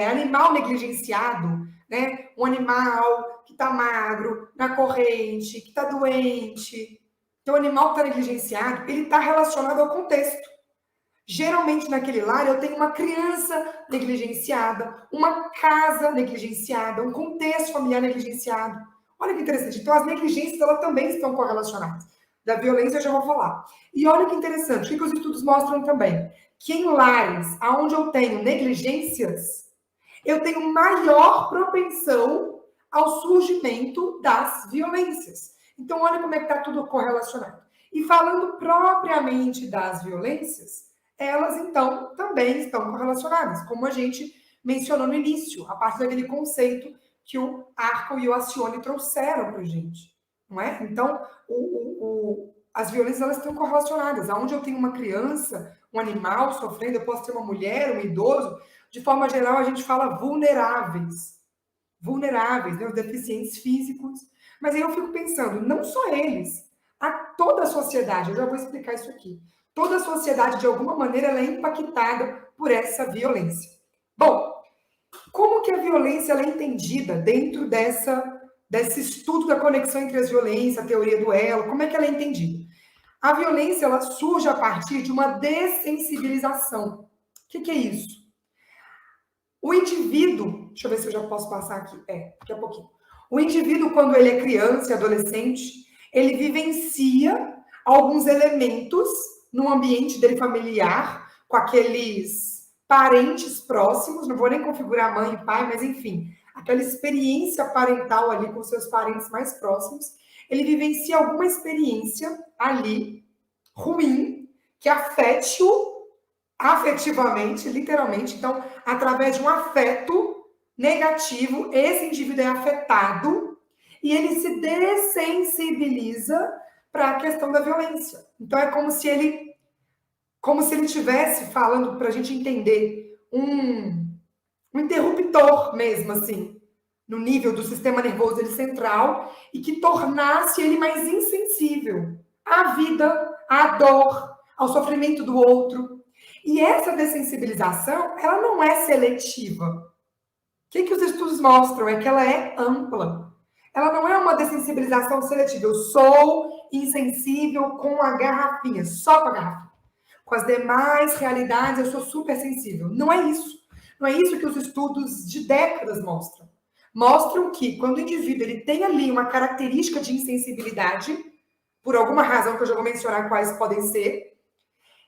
Speaker 2: animal negligenciado, né? Um animal que está magro, na corrente, que está doente. Então, o animal que está negligenciado, ele está relacionado ao contexto. Geralmente, naquele lar, eu tenho uma criança negligenciada, uma casa negligenciada, um contexto familiar negligenciado. Olha que interessante. Então, as negligências, elas também estão correlacionadas. Da violência, eu já vou falar. E olha que interessante, o que os estudos mostram também? Que em lares onde eu tenho negligências, eu tenho maior propensão ao surgimento das violências. Então, olha como é que está tudo correlacionado. E falando propriamente das violências, elas, então, também estão correlacionadas, como a gente mencionou no início, a partir daquele conceito que o Arco e o Acione trouxeram para a gente, não é? Então, as violências, elas estão correlacionadas. Onde eu tenho uma criança, um animal sofrendo, eu posso ter uma mulher, um idoso, de forma geral, a gente fala vulneráveis, né? Os deficientes físicos. Mas aí eu fico pensando, não só eles, a toda a sociedade, eu já vou explicar isso aqui. Toda a sociedade, de alguma maneira, ela é impactada por essa violência. Bom, como que a violência ela é entendida dentro desse estudo da conexão entre as violências, a teoria do elo, como é que ela é entendida? A violência ela surge a partir de uma dessensibilização. O que é isso? O indivíduo, deixa eu ver se eu já posso passar aqui, daqui a pouquinho. O indivíduo, quando ele é criança e adolescente, ele vivencia alguns elementos no ambiente dele familiar, com aqueles parentes próximos, não vou nem configurar mãe e pai, mas enfim, aquela experiência parental ali com seus parentes mais próximos, ele vivencia alguma experiência ali ruim que afete-o afetivamente, literalmente. Então, através de um afeto negativo, esse indivíduo é afetado e ele se dessensibiliza para a questão da violência. Então, é como se ele estivesse falando, para a gente entender, um interruptor mesmo, assim, no nível do sistema nervoso dele central, e que tornasse ele mais insensível à vida, à dor, ao sofrimento do outro. E essa dessensibilização, ela não é seletiva. O que os estudos mostram? É que ela é ampla. Ela não é uma dessensibilização seletiva. Eu sou insensível com a garrafinha, só com a garrafinha. Com as demais realidades, eu sou super sensível. Não é isso. Não é isso que os estudos de décadas mostram. Mostram que quando o indivíduo ele tem ali uma característica de insensibilidade, por alguma razão que eu já vou mencionar quais podem ser,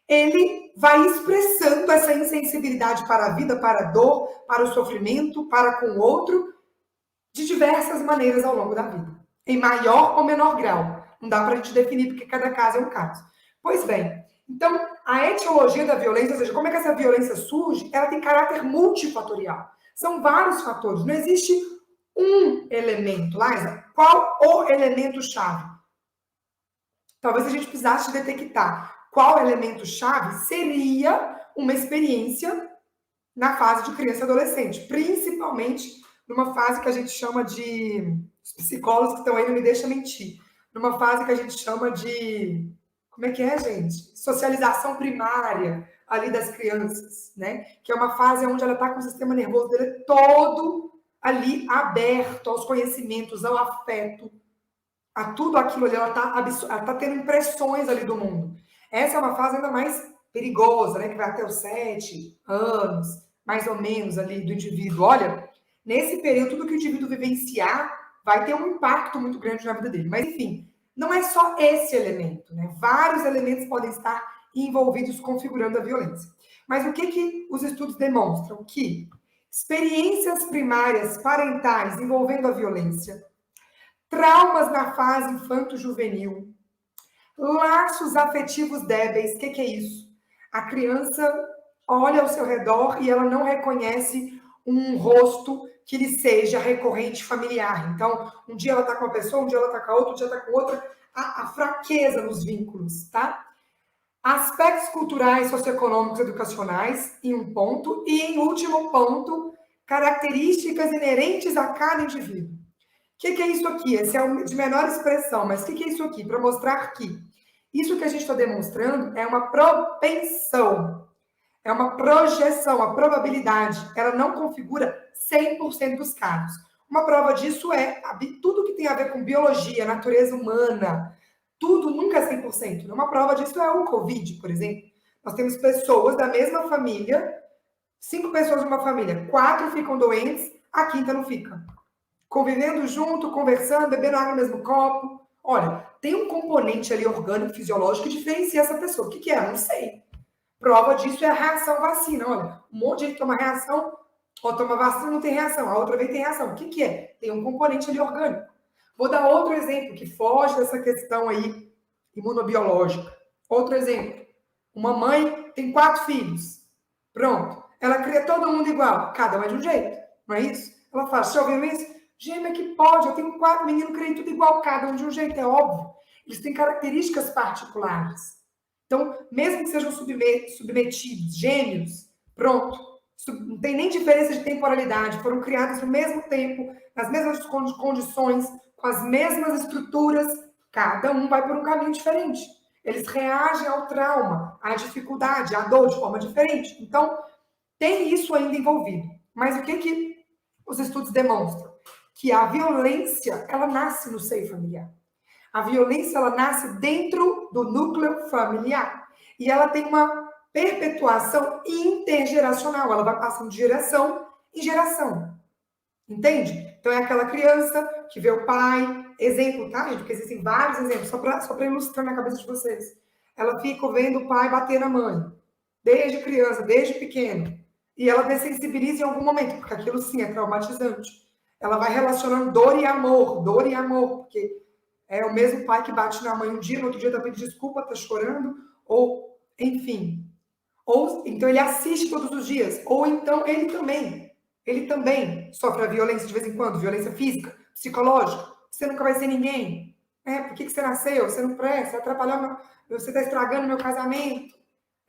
Speaker 2: ele vai expressando essa insensibilidade para a vida, para a dor, para o sofrimento, para com o outro, de diversas maneiras ao longo da vida. Em maior ou menor grau. Não dá para a gente definir, porque cada caso é um caso. Pois bem, então, a etiologia da violência, ou seja, como é que essa violência surge, ela tem caráter multifatorial. São vários fatores. Não existe um elemento. Laísa, qual o elemento-chave? Talvez a gente precisasse detectar qual elemento-chave seria uma experiência na fase de criança e adolescente, principalmente numa fase que a gente chama de... Os psicólogos que estão aí não me deixam mentir. Numa fase que a gente chama de... Como é que é, gente? Socialização primária ali das crianças, né? Que é uma fase onde ela está com o sistema nervoso dele todo ali aberto aos conhecimentos, ao afeto, a tudo aquilo ali. Ela tá tendo impressões ali do mundo. Essa é uma fase ainda mais perigosa, né? Que vai até os 7 anos, mais ou menos, ali do indivíduo. Olha, nesse período, tudo que o indivíduo vivenciar vai ter um impacto muito grande na vida dele. Mas, enfim, não é só esse elemento, né? Vários elementos podem estar envolvidos configurando a violência. Mas o que os estudos demonstram? Que experiências primárias parentais envolvendo a violência, traumas na fase infanto-juvenil, Laços afetivos débeis, o que é isso? A criança olha ao seu redor e ela não reconhece um rosto que lhe seja recorrente familiar. Então, um dia ela está com uma pessoa, um dia ela está com a outra, um dia está com outra. A fraqueza nos vínculos, tá? Aspectos culturais, socioeconômicos, educacionais, em um ponto. E, em último ponto, características inerentes a cada indivíduo. O que é isso aqui? Esse é o de menor expressão, mas o que é isso aqui? Para mostrar que isso que a gente está demonstrando é uma propensão, é uma projeção, a probabilidade. Ela não configura 100% dos casos. Uma prova disso é tudo que tem a ver com biologia, natureza humana, tudo nunca é 100%. Uma prova disso é o Covid, por exemplo. Nós temos pessoas da mesma família, 5 pessoas de uma família, 4 ficam doentes, a quinta não fica. Convivendo junto, conversando, bebendo água no mesmo copo. Olha, tem um componente ali orgânico, fisiológico, que diferencia essa pessoa. O que é? Não sei. Prova disso é a reação à vacina. Olha, um monte de gente toma reação, ou toma vacina não tem reação, a outra vez tem reação. O que é? Tem um componente ali orgânico. Vou dar outro exemplo que foge dessa questão aí imunobiológica. Outro exemplo. Uma mãe tem 4 filhos. Pronto. Ela cria todo mundo igual. Cada um é de um jeito. Não é isso? Ela fala, já ouviu isso? Gêmea que pode, eu tenho 4 meninos, criei tudo igual, cada um de um jeito, é óbvio. Eles têm características particulares. Então, mesmo que sejam submetidos, gêmeos, pronto, não tem nem diferença de temporalidade, foram criados no mesmo tempo, nas mesmas condições, com as mesmas estruturas, cada um vai por um caminho diferente. Eles reagem ao trauma, à dificuldade, à dor de forma diferente. Então, tem isso ainda envolvido. Mas o que os estudos demonstram? Que a violência, ela nasce no seio familiar. A violência, ela nasce dentro do núcleo familiar. E ela tem uma perpetuação intergeracional. Ela vai passando de geração em geração. Entende? Então, é aquela criança que vê o pai. Exemplo, tá, gente? Porque existem vários exemplos. Só para ilustrar na cabeça de vocês. Ela fica vendo o pai bater na mãe. Desde criança, desde pequeno. E ela dessensibiliza em algum momento, porque aquilo sim é traumatizante. Ela vai relacionando dor e amor, porque é o mesmo pai que bate na mãe um dia, no outro dia tá pedindo desculpa, tá chorando, ou, enfim. Ou então ele assiste todos os dias, ou então ele também sofre a violência de vez em quando, violência física, psicológica. Você nunca vai ser ninguém. Por que você nasceu? Você não presta, você está estragando meu casamento.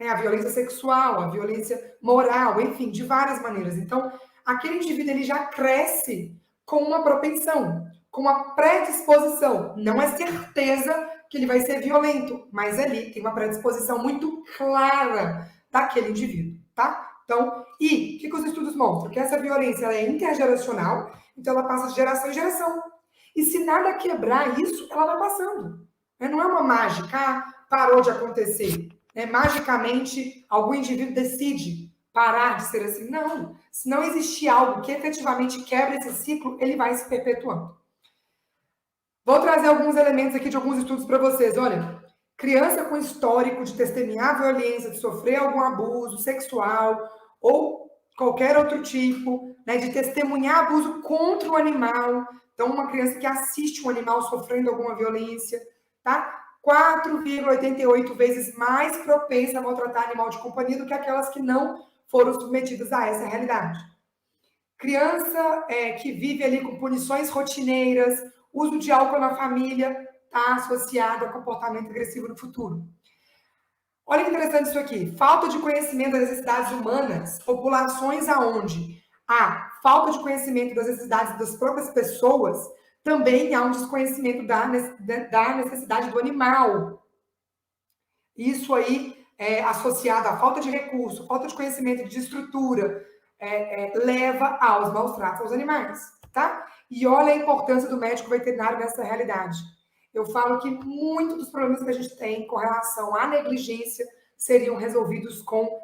Speaker 2: A violência sexual, a violência moral, enfim, de várias maneiras. Então, aquele indivíduo ele já cresce com uma propensão, com uma predisposição. Não é certeza que ele vai ser violento, mas ali tem uma predisposição muito clara daquele indivíduo, tá? Então, e o que os estudos mostram? Que essa violência ela é intergeracional, então ela passa de geração em geração. E se nada quebrar isso, ela vai passando. Não é uma mágica, parou de acontecer. Magicamente, algum indivíduo decide parar de ser assim. Não. Se não existir algo que efetivamente quebra esse ciclo, ele vai se perpetuando. Vou trazer alguns elementos aqui de alguns estudos para vocês. Olha, criança com histórico de testemunhar violência, de sofrer algum abuso sexual ou qualquer outro tipo, de testemunhar abuso contra o animal. Então, uma criança que assiste um animal sofrendo alguma violência, tá? 4,88 vezes mais propensa a maltratar animal de companhia do que aquelas que não foram submetidas a essa realidade. Criança que vive ali com punições rotineiras, uso de álcool na família, está associado a comportamento agressivo no futuro. Olha que interessante isso aqui. Falta de conhecimento das necessidades humanas, populações aonde há falta de conhecimento das necessidades das próprias pessoas, também há um desconhecimento da necessidade do animal. Isso aí é associado à falta de recurso, falta de conhecimento de estrutura, leva aos maus tratos aos animais, tá? E olha a importância do médico veterinário nessa realidade. Eu falo que muitos dos problemas que a gente tem com relação à negligência seriam resolvidos com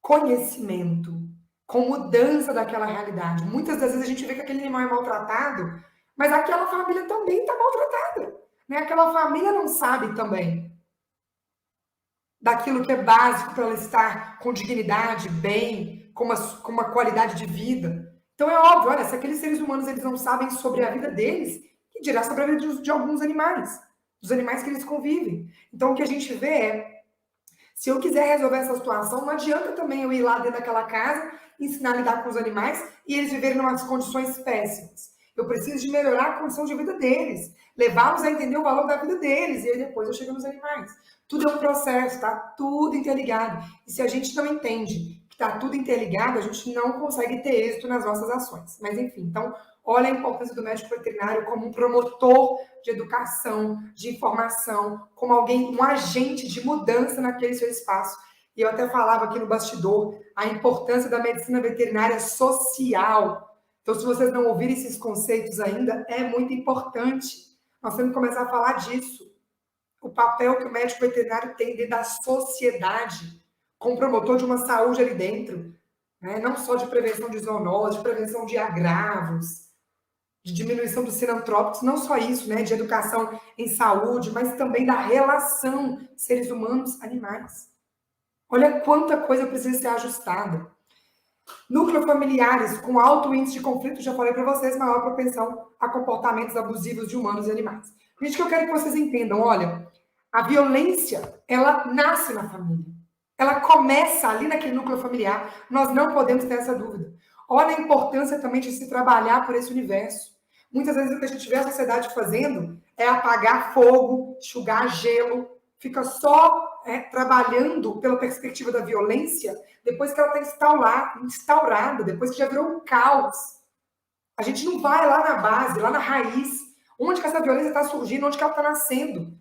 Speaker 2: conhecimento, com mudança daquela realidade. Muitas das vezes a gente vê que aquele animal é maltratado, mas aquela família também está maltratada. Aquela família não sabe também daquilo que é básico para ela estar com dignidade, bem, com uma qualidade de vida. Então é óbvio, olha, se aqueles seres humanos eles não sabem sobre a vida deles, que dirá sobre a vida de alguns animais. dos animais que eles convivem. Então, o que a gente vê é, se eu quiser resolver essa situação, não adianta também eu ir lá dentro daquela casa, ensinar a lidar com os animais e eles viverem em umas condições péssimas. Eu preciso de melhorar a condição de vida deles, levá-los a entender o valor da vida deles, e aí depois eu chego nos animais. Tudo é um processo, tá? Tudo interligado. E se a gente não entende que tá tudo interligado, a gente não consegue ter êxito nas nossas ações. Mas enfim, então, olha a importância do médico veterinário como um promotor de educação, de informação, como alguém, um agente de mudança naquele seu espaço. E eu até falava aqui no bastidor a importância da medicina veterinária social. Então, se vocês não ouvirem esses conceitos ainda, é muito importante. Nós temos que começar a falar disso. O papel que o médico veterinário tem dentro da sociedade, como promotor de uma saúde ali dentro, né? Não só de prevenção de zoonose, de prevenção de agravos, de diminuição dos sinantrópicos, não só isso, né? De educação em saúde, mas também da relação seres humanos-animais. Olha quanta coisa precisa ser ajustada. Núcleos familiares com alto índice de conflito, já falei para vocês, maior propensão a comportamentos abusivos de humanos e animais. Gente, que eu quero que vocês entendam, olha, a violência, ela nasce na família. Ela começa ali naquele núcleo familiar. Nós não podemos ter essa dúvida. Olha a importância também de se trabalhar por esse universo. Muitas vezes o que a gente vê a sociedade fazendo é apagar fogo, enxugar gelo, fica só trabalhando pela perspectiva da violência depois que ela está instaurada, depois que já virou um caos. A gente não vai lá na base, lá na raiz, onde que essa violência está surgindo, onde que ela está nascendo.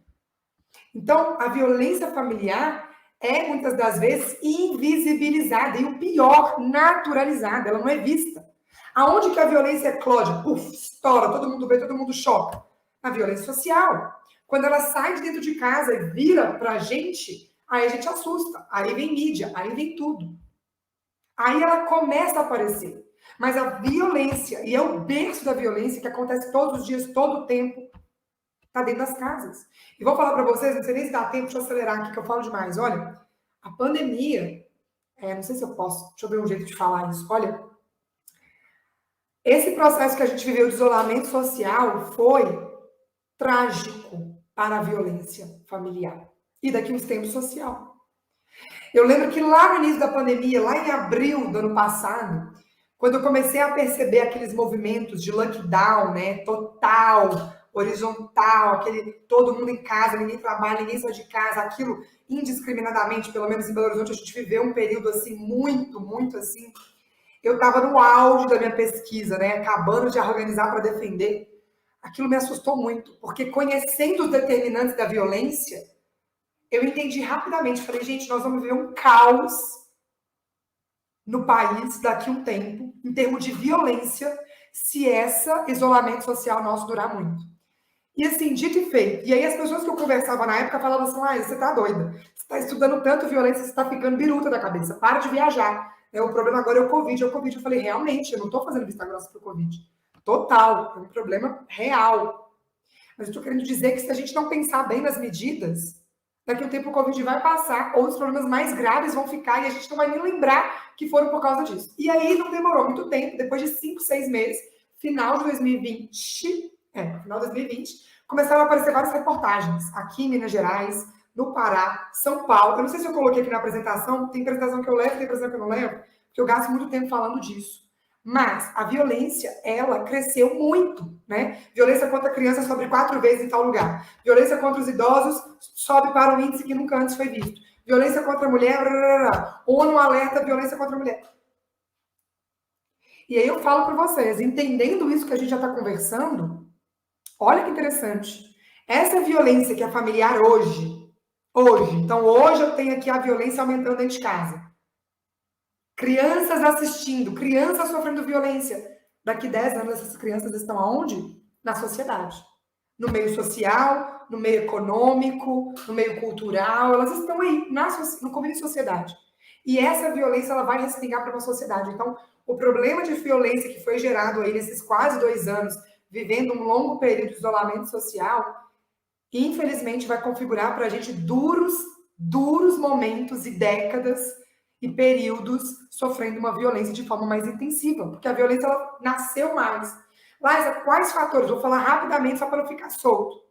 Speaker 2: Então, a violência familiar é, muitas das vezes, invisibilizada e, o pior, naturalizada. Ela não é vista. Aonde que a violência eclode? Puf, estoura, todo mundo vê, todo mundo choca. Na violência social. Quando ela sai de dentro de casa e vira pra gente, aí a gente assusta. Aí vem mídia, aí vem tudo. Aí ela começa a aparecer. Mas a violência, e é o berço da violência que acontece todos os dias, todo o tempo, está dentro das casas. E vou falar para vocês, não sei nem se dá tempo, deixa eu acelerar aqui que eu falo demais. Olha, a pandemia, não sei se eu posso, deixa eu ver um jeito de falar isso. Olha, esse processo que a gente viveu de isolamento social foi trágico para a violência familiar. E daqui uns tempos social. Eu lembro que lá no início da pandemia, lá em abril do ano passado, quando eu comecei a perceber aqueles movimentos de lockdown, né, total, horizontal, aquele todo mundo em casa, ninguém trabalha, ninguém sai de casa, aquilo indiscriminadamente, pelo menos em Belo Horizonte, a gente viveu um período assim, muito assim. Eu estava no auge da minha pesquisa, né, acabando de organizar para defender. Aquilo me assustou muito, porque conhecendo os determinantes da violência, eu entendi rapidamente, falei, gente, nós vamos viver um caos no país daqui a um tempo, em termos de violência, se esse isolamento social nosso durar muito. E assim, dito e feito. E aí as pessoas que eu conversava na época falavam assim, você tá doida, você tá estudando tanto violência, você tá ficando biruta da cabeça, para de viajar. O problema agora é o Covid, Eu falei, realmente, eu não tô fazendo vista grossa pro Covid. Total, é um problema real. Mas eu tô querendo dizer que se a gente não pensar bem nas medidas, daqui a um tempo o Covid vai passar, outros problemas mais graves vão ficar e a gente não vai nem lembrar que foram por causa disso. E aí não demorou muito tempo, depois de 5, 6 meses, final de 2020, começaram a aparecer várias reportagens aqui em Minas Gerais, no Pará, São Paulo. Eu não sei se eu coloquei aqui na apresentação, tem apresentação que eu levo, tem apresentação que eu não levo, porque eu gasto muito tempo falando disso. Mas a violência, ela cresceu muito, né? Violência contra crianças sobe 4 vezes em tal lugar. Violência contra os idosos sobe para um índice que nunca antes foi visto. Violência contra a mulher, ONU alerta violência contra a mulher. E aí eu falo para vocês, entendendo isso que a gente já está conversando, olha que interessante. Essa violência que é familiar hoje, então hoje eu tenho aqui a violência aumentando dentro de casa. Crianças assistindo, crianças sofrendo violência. Daqui 10 anos, essas crianças estão aonde? Na sociedade. No meio social, no meio econômico, no meio cultural. Elas estão aí, no convívio de sociedade. E essa violência, ela vai respingar para uma sociedade. Então, o problema de violência que foi gerado aí nesses quase 2 anos, vivendo um longo período de isolamento social, infelizmente vai configurar para a gente duros momentos e décadas e períodos sofrendo uma violência de forma mais intensiva, porque a violência ela nasceu mais. Laísa, quais fatores? Vou falar rapidamente só para não ficar solto.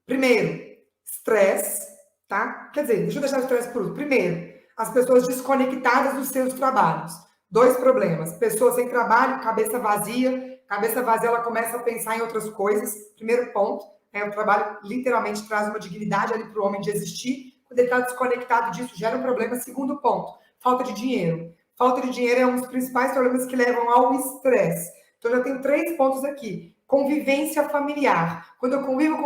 Speaker 2: Primeiro, estresse, tá? Quer dizer, deixa eu deixar o estresse por último. Primeiro, as pessoas desconectadas dos seus trabalhos. 2 problemas. Pessoa sem trabalho, cabeça vazia. Cabeça vazia, ela começa a pensar em outras coisas. Primeiro ponto, o trabalho literalmente traz uma dignidade ali para o homem de existir. Quando ele está desconectado disso, gera um problema. Segundo ponto, falta de dinheiro. Falta de dinheiro é um dos principais problemas que levam ao estresse. Então, já tenho 3 pontos aqui. Convivência familiar. Quando eu convivo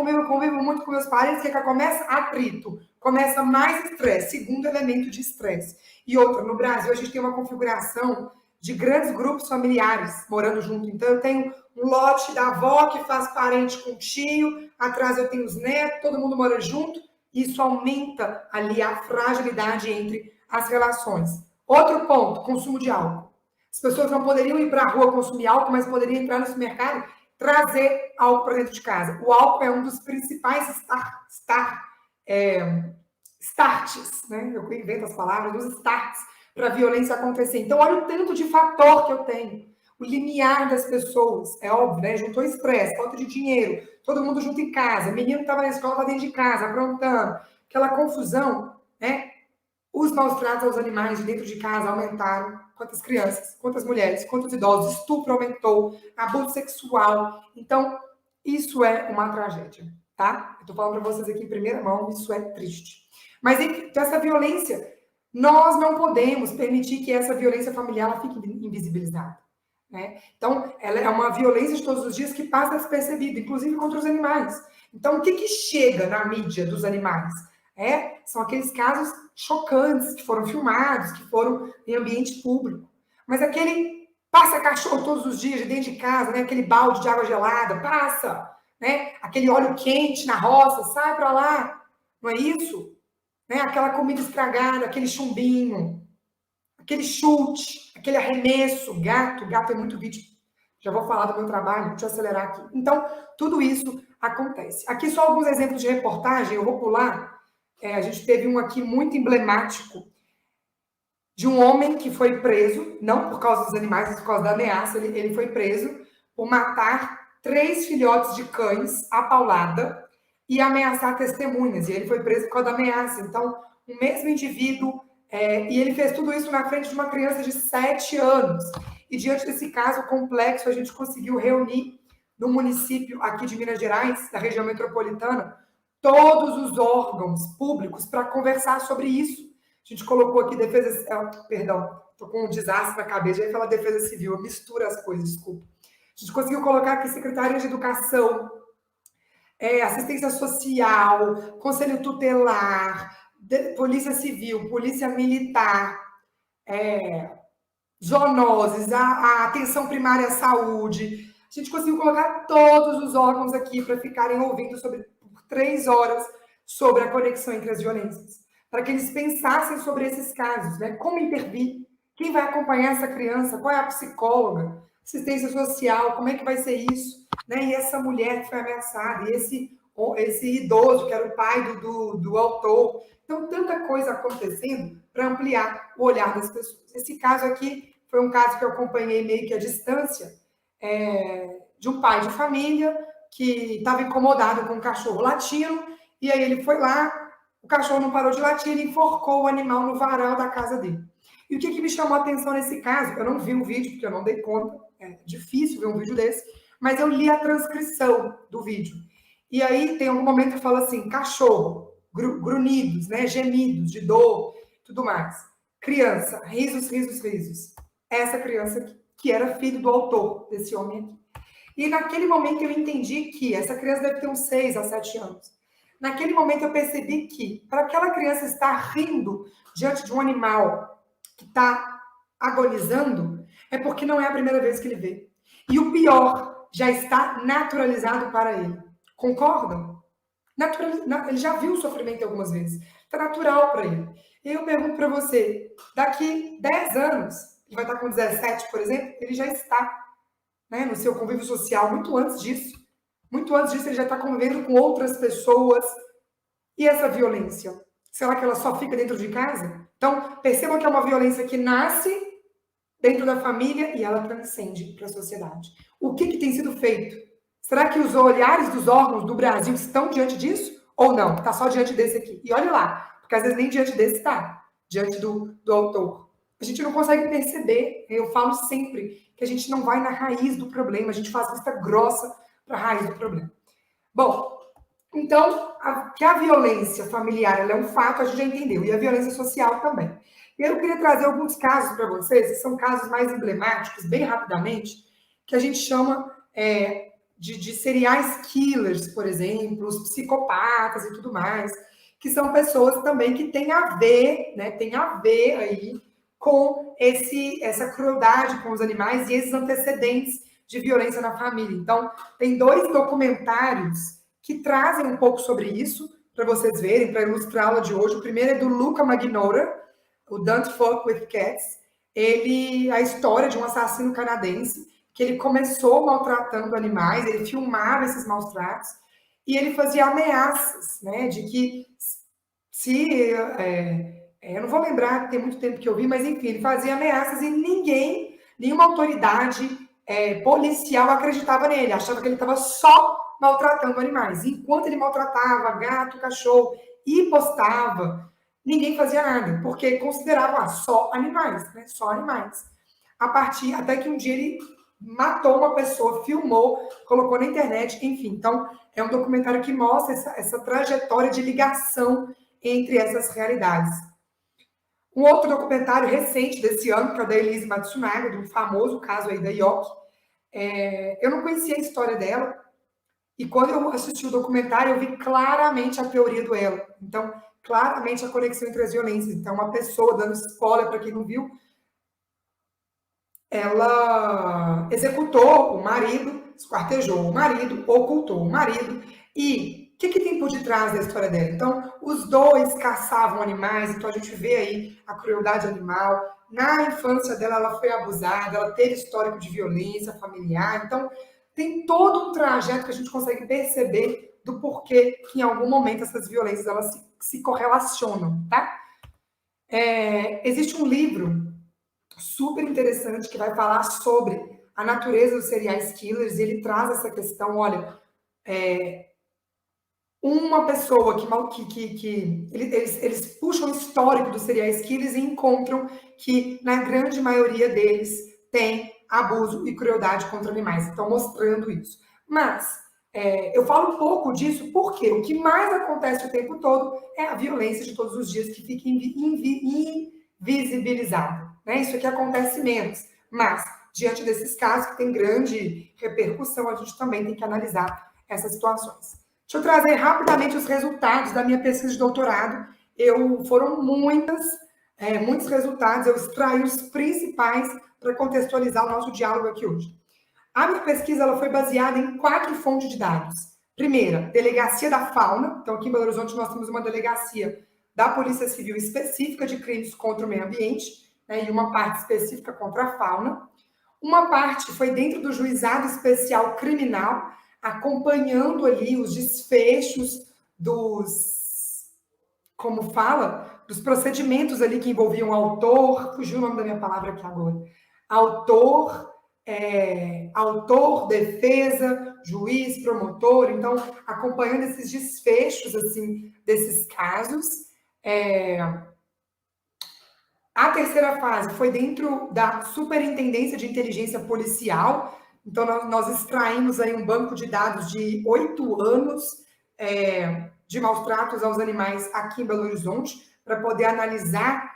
Speaker 2: muito com meus parentes, o que começa? Atrito. Começa mais estresse. Segundo elemento de estresse. E outra, no Brasil, a gente tem uma configuração de grandes grupos familiares morando junto. Então, eu tenho um lote da avó que faz parente com o tio, atrás eu tenho os netos, todo mundo mora junto. Isso aumenta ali a fragilidade entre as relações. Outro ponto, consumo de álcool. As pessoas não poderiam ir para a rua consumir álcool, mas poderiam entrar no supermercado, trazer álcool para dentro de casa. O álcool é um dos principais starts, né? Eu invento as palavras, os starts para a violência acontecer. Então, olha o tanto de fator que eu tenho. O limiar das pessoas, é óbvio, né? Juntou estresse, falta de dinheiro, todo mundo junto em casa, o menino estava na escola, estava dentro de casa, aprontando, aquela confusão, né? Os maus tratos aos animais de dentro de casa aumentaram. Quantas crianças, quantas mulheres, quantos idosos, estupro aumentou, abuso sexual. Então, isso é uma tragédia, tá? Eu tô falando para vocês aqui em primeira mão, isso é triste. Mas então, essa violência, nós não podemos permitir que essa violência familiar fique invisibilizada. Né? Então, ela é uma violência de todos os dias que passa despercebida, inclusive contra os animais. Então, o que chega na mídia dos animais? São aqueles casos chocantes que foram filmados, que foram em ambiente público. Mas aquele passa cachorro todos os dias de dentro de casa, né? Aquele balde de água gelada, passa, né? Aquele óleo quente na roça, sai para lá. Não é isso? Né? Aquela comida estragada, aquele chumbinho, aquele chute, aquele arremesso, gato é muito vítima. Já vou falar do meu trabalho, deixa eu acelerar aqui. Então, tudo isso acontece. Aqui só alguns exemplos de reportagem, eu vou pular. A gente teve um aqui muito emblemático de um homem que foi preso, não por causa dos animais, mas por causa da ameaça, ele foi preso por matar 3 filhotes de cães à paulada e ameaçar testemunhas. E ele foi preso por causa da ameaça. Então, o mesmo indivíduo, e ele fez tudo isso na frente de uma criança de 7 anos. E diante desse caso complexo, a gente conseguiu reunir no município aqui de Minas Gerais, da região metropolitana, todos os órgãos públicos para conversar sobre isso. A gente colocou aqui defesa... Perdão, estou com um desastre na cabeça, já ia falar defesa civil, eu misturo as coisas, desculpa. A gente conseguiu colocar aqui Secretaria de Educação, Assistência Social, Conselho Tutelar, Polícia Civil, Polícia Militar, zoonoses, a Atenção Primária à Saúde. A gente conseguiu colocar todos os órgãos aqui para ficarem ouvindo por 3 horas sobre a conexão entre as violências, para que eles pensassem sobre esses casos, né? Como intervir, quem vai acompanhar essa criança, qual é a psicóloga, assistência social, como é que vai ser isso, né? E essa mulher que foi ameaçada, e esse idoso que era o pai do autor. Então, tanta coisa acontecendo para ampliar o olhar das pessoas. Esse caso aqui foi um caso que eu acompanhei meio que à distância, de um pai de família que estava incomodado com um cachorro latindo, e aí ele foi lá, o cachorro não parou de latir, ele enforcou o animal no varal da casa dele. E o que me chamou a atenção nesse caso? Eu não vi o vídeo, porque eu não dei conta, é difícil ver um vídeo desse, mas eu li a transcrição do vídeo. E aí tem algum momento que fala assim, cachorro, grunhidos, né, gemidos de dor, tudo mais. Criança, risos, risos, risos. Essa criança aqui, que era filho do autor desse homem aqui. E naquele momento eu entendi que essa criança deve ter uns 6 a 7 anos. Naquele momento eu percebi que, para aquela criança estar rindo diante de um animal que está agonizando, é porque não é a primeira vez que ele vê. E o pior, já está naturalizado para ele. Concordam? Ele já viu o sofrimento algumas vezes. Está natural para ele. E eu pergunto para você, daqui 10 anos, ele vai estar com 17, por exemplo, ele já está, né, no seu convívio social, muito antes disso. Muito antes disso, ele já está convivendo com outras pessoas. E essa violência? Será que ela só fica dentro de casa? Então, percebam que é uma violência que nasce dentro da família e ela transcende para a sociedade. O que tem sido feito? Será que os olhares dos órgãos do Brasil estão diante disso? Ou não? Está só diante desse aqui. E olha lá, porque às vezes nem diante desse está, diante do autor. A gente não consegue perceber. Eu falo sempre que a gente não vai na raiz do problema, a gente faz vista grossa para a raiz do problema. Bom, então, que a violência familiar ela é um fato, a gente já entendeu, e a violência social também. E eu queria trazer alguns casos para vocês, que são casos mais emblemáticos, bem rapidamente, que a gente chama de serial killers, por exemplo, os psicopatas e tudo mais, que são pessoas também que têm a ver, né, tem a ver aí com essa crueldade com os animais e esses antecedentes de violência na família. Então, tem 2 documentários que trazem um pouco sobre isso, para vocês verem, para ilustrar a aula de hoje. O primeiro é do Luca Magnotta, o Don't Fuck with Cats. A história de um assassino canadense, que ele começou maltratando animais, ele filmava esses maus tratos, e ele fazia ameaças, né, de que se... eu não vou lembrar, tem muito tempo que eu vi, mas enfim, ele fazia ameaças e nenhuma autoridade policial acreditava nele, achava que ele estava só maltratando animais. Enquanto ele maltratava gato, cachorro e postava, ninguém fazia nada, porque considerava só animais, né? Só animais. Até que um dia ele matou uma pessoa, filmou, colocou na internet, enfim. Então, é um documentário que mostra essa trajetória de ligação entre essas realidades. Um outro documentário recente desse ano, que é o da Elise Matsunaga, de um famoso caso aí da Yoki. Eu não conhecia a história dela, e quando eu assisti o documentário, eu vi claramente a teoria do elo. Então, claramente a conexão entre as violências. Então, uma pessoa, dando spoiler para quem não viu, ela executou o marido, esquartejou o marido, ocultou o marido. E o que tem por detrás da história dela? Então, os dois caçavam animais, então a gente vê aí a crueldade animal. Na infância dela, ela foi abusada, ela teve histórico de violência familiar. Então, tem todo um trajeto que a gente consegue perceber do porquê que em algum momento essas violências elas se correlacionam, tá? Existe um livro super interessante que vai falar sobre a natureza dos serial killers, e ele traz essa questão, olha, uma pessoa eles puxam o histórico dos serial killers e encontram que na grande maioria deles tem abuso e crueldade contra animais, então mostrando isso. Mas eu falo um pouco disso porque o que mais acontece o tempo todo é a violência de todos os dias que fica invisibilizada, né? Isso aqui acontece menos, mas diante desses casos que tem grande repercussão, a gente também tem que analisar essas situações. Deixa eu trazer rapidamente os resultados da minha pesquisa de doutorado. Foram muitos resultados, eu extraí os principais para contextualizar o nosso diálogo aqui hoje. A minha pesquisa ela foi baseada em 4 fontes de dados. Primeira, Delegacia da Fauna. Então, aqui em Belo Horizonte, nós temos uma delegacia da Polícia Civil específica de crimes contra o meio ambiente, né, e uma parte específica contra a fauna. Uma parte foi dentro do Juizado Especial Criminal, acompanhando ali os desfechos dos procedimentos ali que envolviam o autor, fugiu o nome da minha palavra aqui agora, autor, defesa, juiz, promotor, então, acompanhando esses desfechos, assim, desses casos. A terceira fase foi dentro da Superintendência de Inteligência Policial, então nós extraímos aí um banco de dados de 8 anos de maus tratos aos animais aqui em Belo Horizonte, para poder analisar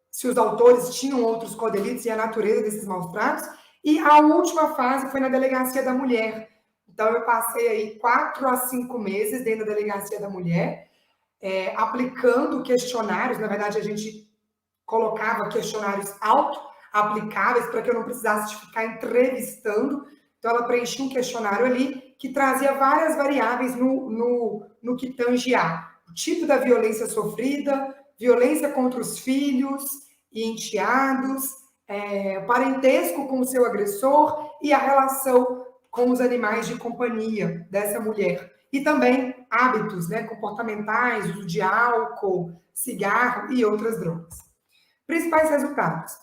Speaker 2: se os autores tinham outros codelitos e a natureza desses maus tratos. E a última fase foi na Delegacia da Mulher. Então, eu passei aí 4 a 5 meses dentro da Delegacia da Mulher, aplicando questionários. Na verdade, a gente colocava questionários auto-aplicáveis para que eu não precisasse ficar entrevistando. Então, ela preenchia um questionário ali que trazia várias variáveis no que tange o tipo da violência sofrida, violência contra os filhos e enteados, parentesco com o seu agressor e a relação com os animais de companhia dessa mulher. E também hábitos, né, comportamentais, uso de álcool, cigarro e outras drogas. Principais resultados.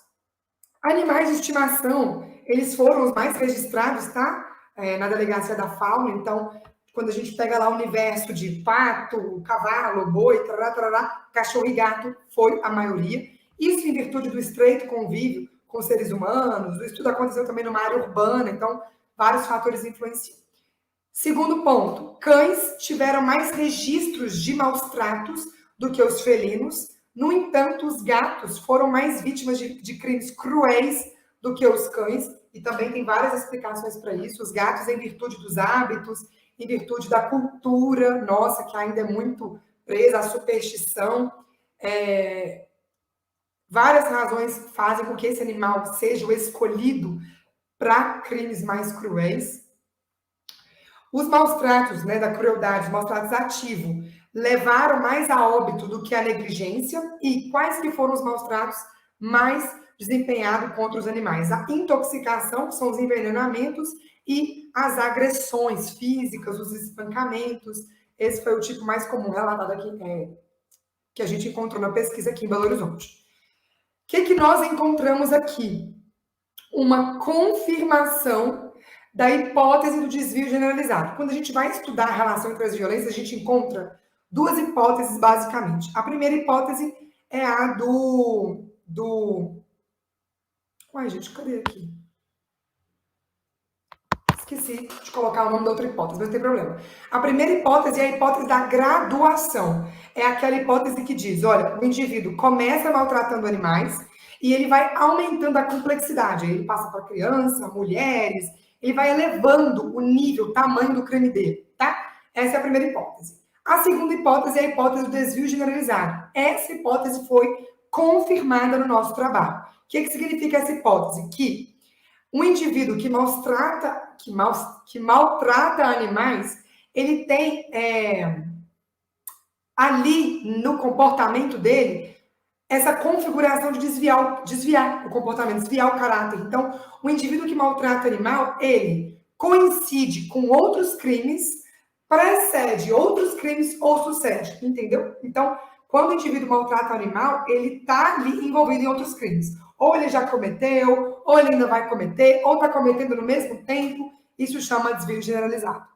Speaker 2: Animais de estimação, eles foram os mais registrados, tá? na delegacia da fauna. Então, quando a gente pega lá o universo de pato, cavalo, boi, tarará, tarará, cachorro e gato foi a maioria. Isso em virtude do estreito convívio com seres humanos. O estudo aconteceu também numa área urbana, então vários fatores influenciam. Segundo ponto, cães tiveram mais registros de maus tratos do que os felinos. No entanto, os gatos foram mais vítimas de crimes cruéis do que os cães, e também tem várias explicações para isso. Os gatos, em virtude dos hábitos, em virtude da cultura nossa, que ainda é muito presa à superstição, várias razões fazem com que esse animal seja o escolhido para crimes mais cruéis. Os maus tratos, né, da crueldade, os maus tratos ativos, levaram mais a óbito do que a negligência. E quais que foram os maus tratos mais desempenhados contra os animais? A intoxicação, que são os envenenamentos, e as agressões físicas, os espancamentos. Esse foi o tipo mais comum relatado aqui, que a gente encontrou na pesquisa aqui em Belo Horizonte. O que nós encontramos aqui? Uma confirmação da hipótese do desvio generalizado. Quando a gente vai estudar a relação entre as violências, a gente encontra duas hipóteses, basicamente. A primeira hipótese é a Uai, gente, cadê aqui? Esqueci de colocar o nome da outra hipótese, mas não tem problema. A primeira hipótese é a hipótese da graduação. É aquela hipótese que diz, olha, o indivíduo começa maltratando animais e ele vai aumentando a complexidade. Ele passa para criança, mulheres, ele vai elevando o nível, o tamanho do crime dele, tá? Essa é a primeira hipótese. A segunda hipótese é a hipótese do desvio generalizado. Essa hipótese foi confirmada no nosso trabalho. O que significa essa hipótese? Que um indivíduo que maltrata animais, ele tem ali no comportamento dele essa configuração de desviar o comportamento, desviar o caráter. Então, o indivíduo que maltrata animal, ele coincide com outros crimes, precede outros crimes ou sucede, entendeu? Então, quando o indivíduo maltrata o animal, ele está ali envolvido em outros crimes. Ou ele já cometeu, ou ele ainda vai cometer, ou está cometendo no mesmo tempo. Isso chama desvio generalizado.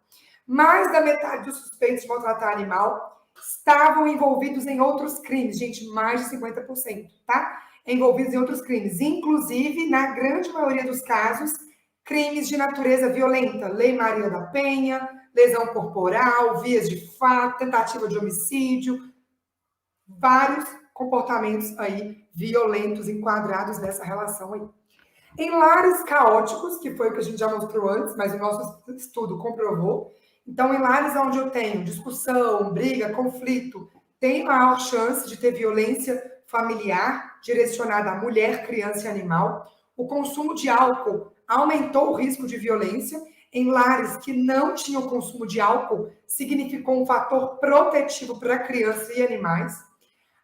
Speaker 2: Mais da metade dos suspeitos de maltratar animal estavam envolvidos em outros crimes. Gente, mais de 50%, tá? Envolvidos em outros crimes. Inclusive, na grande maioria dos casos, crimes de natureza violenta. Lei Maria da Penha, lesão corporal, vias de fato, tentativa de homicídio. Vários comportamentos aí violentos enquadrados nessa relação aí. Em lares caóticos, que foi o que a gente já mostrou antes, mas o nosso estudo comprovou. Então, em lares onde eu tenho discussão, briga, conflito, tem maior chance de ter violência familiar direcionada à mulher, criança e animal. O consumo de álcool aumentou o risco de violência. Em lares que não tinham consumo de álcool, significou um fator protetivo para criança e animais.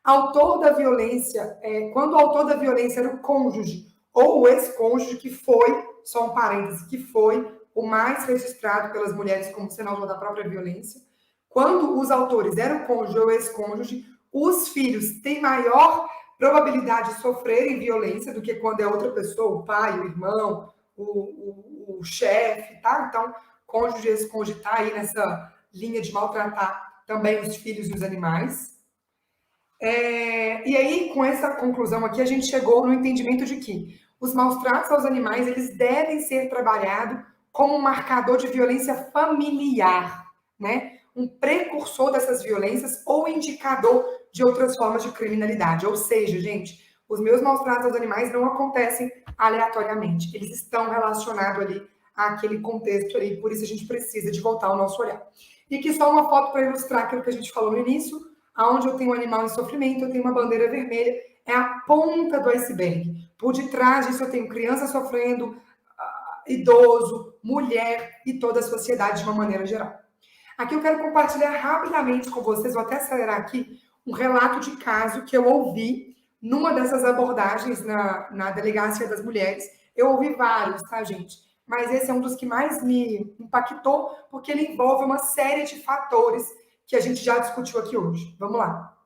Speaker 2: Autor da violência, quando o autor da violência era o cônjuge ou o ex-cônjuge, que foi, só um parêntese, que foi o mais registrado pelas mulheres como sendo autor da própria violência. Quando os autores eram o cônjuge ou o ex-cônjuge, os filhos têm maior probabilidade de sofrerem violência do que quando é outra pessoa, o pai, o irmão, o chefe, tá? Então, cônjuge e ex-cônjuge tá aí nessa linha de maltratar também os filhos e os animais. E aí, com essa conclusão aqui, a gente chegou no entendimento de que os maus tratos aos animais, eles devem ser trabalhados como um marcador de violência familiar, né? Um precursor dessas violências ou indicador de outras formas de criminalidade. Ou seja, gente, os meus maus tratos aos animais não acontecem aleatoriamente. Eles estão relacionados ali àquele contexto ali, por isso a gente precisa de voltar ao nosso olhar. E aqui só uma foto para ilustrar aquilo que a gente falou no início. Aonde eu tenho um animal em sofrimento, eu tenho uma bandeira vermelha, é a ponta do iceberg. Por detrás disso, eu tenho criança sofrendo, idoso, mulher e toda a sociedade de uma maneira geral. Aqui eu quero compartilhar rapidamente com vocês, vou até acelerar aqui, um relato de caso que eu ouvi numa dessas abordagens na Delegacia das Mulheres. Eu ouvi vários, tá, gente? Mas esse é um dos que mais me impactou, porque ele envolve uma série de fatores que a gente já discutiu aqui hoje. Vamos lá.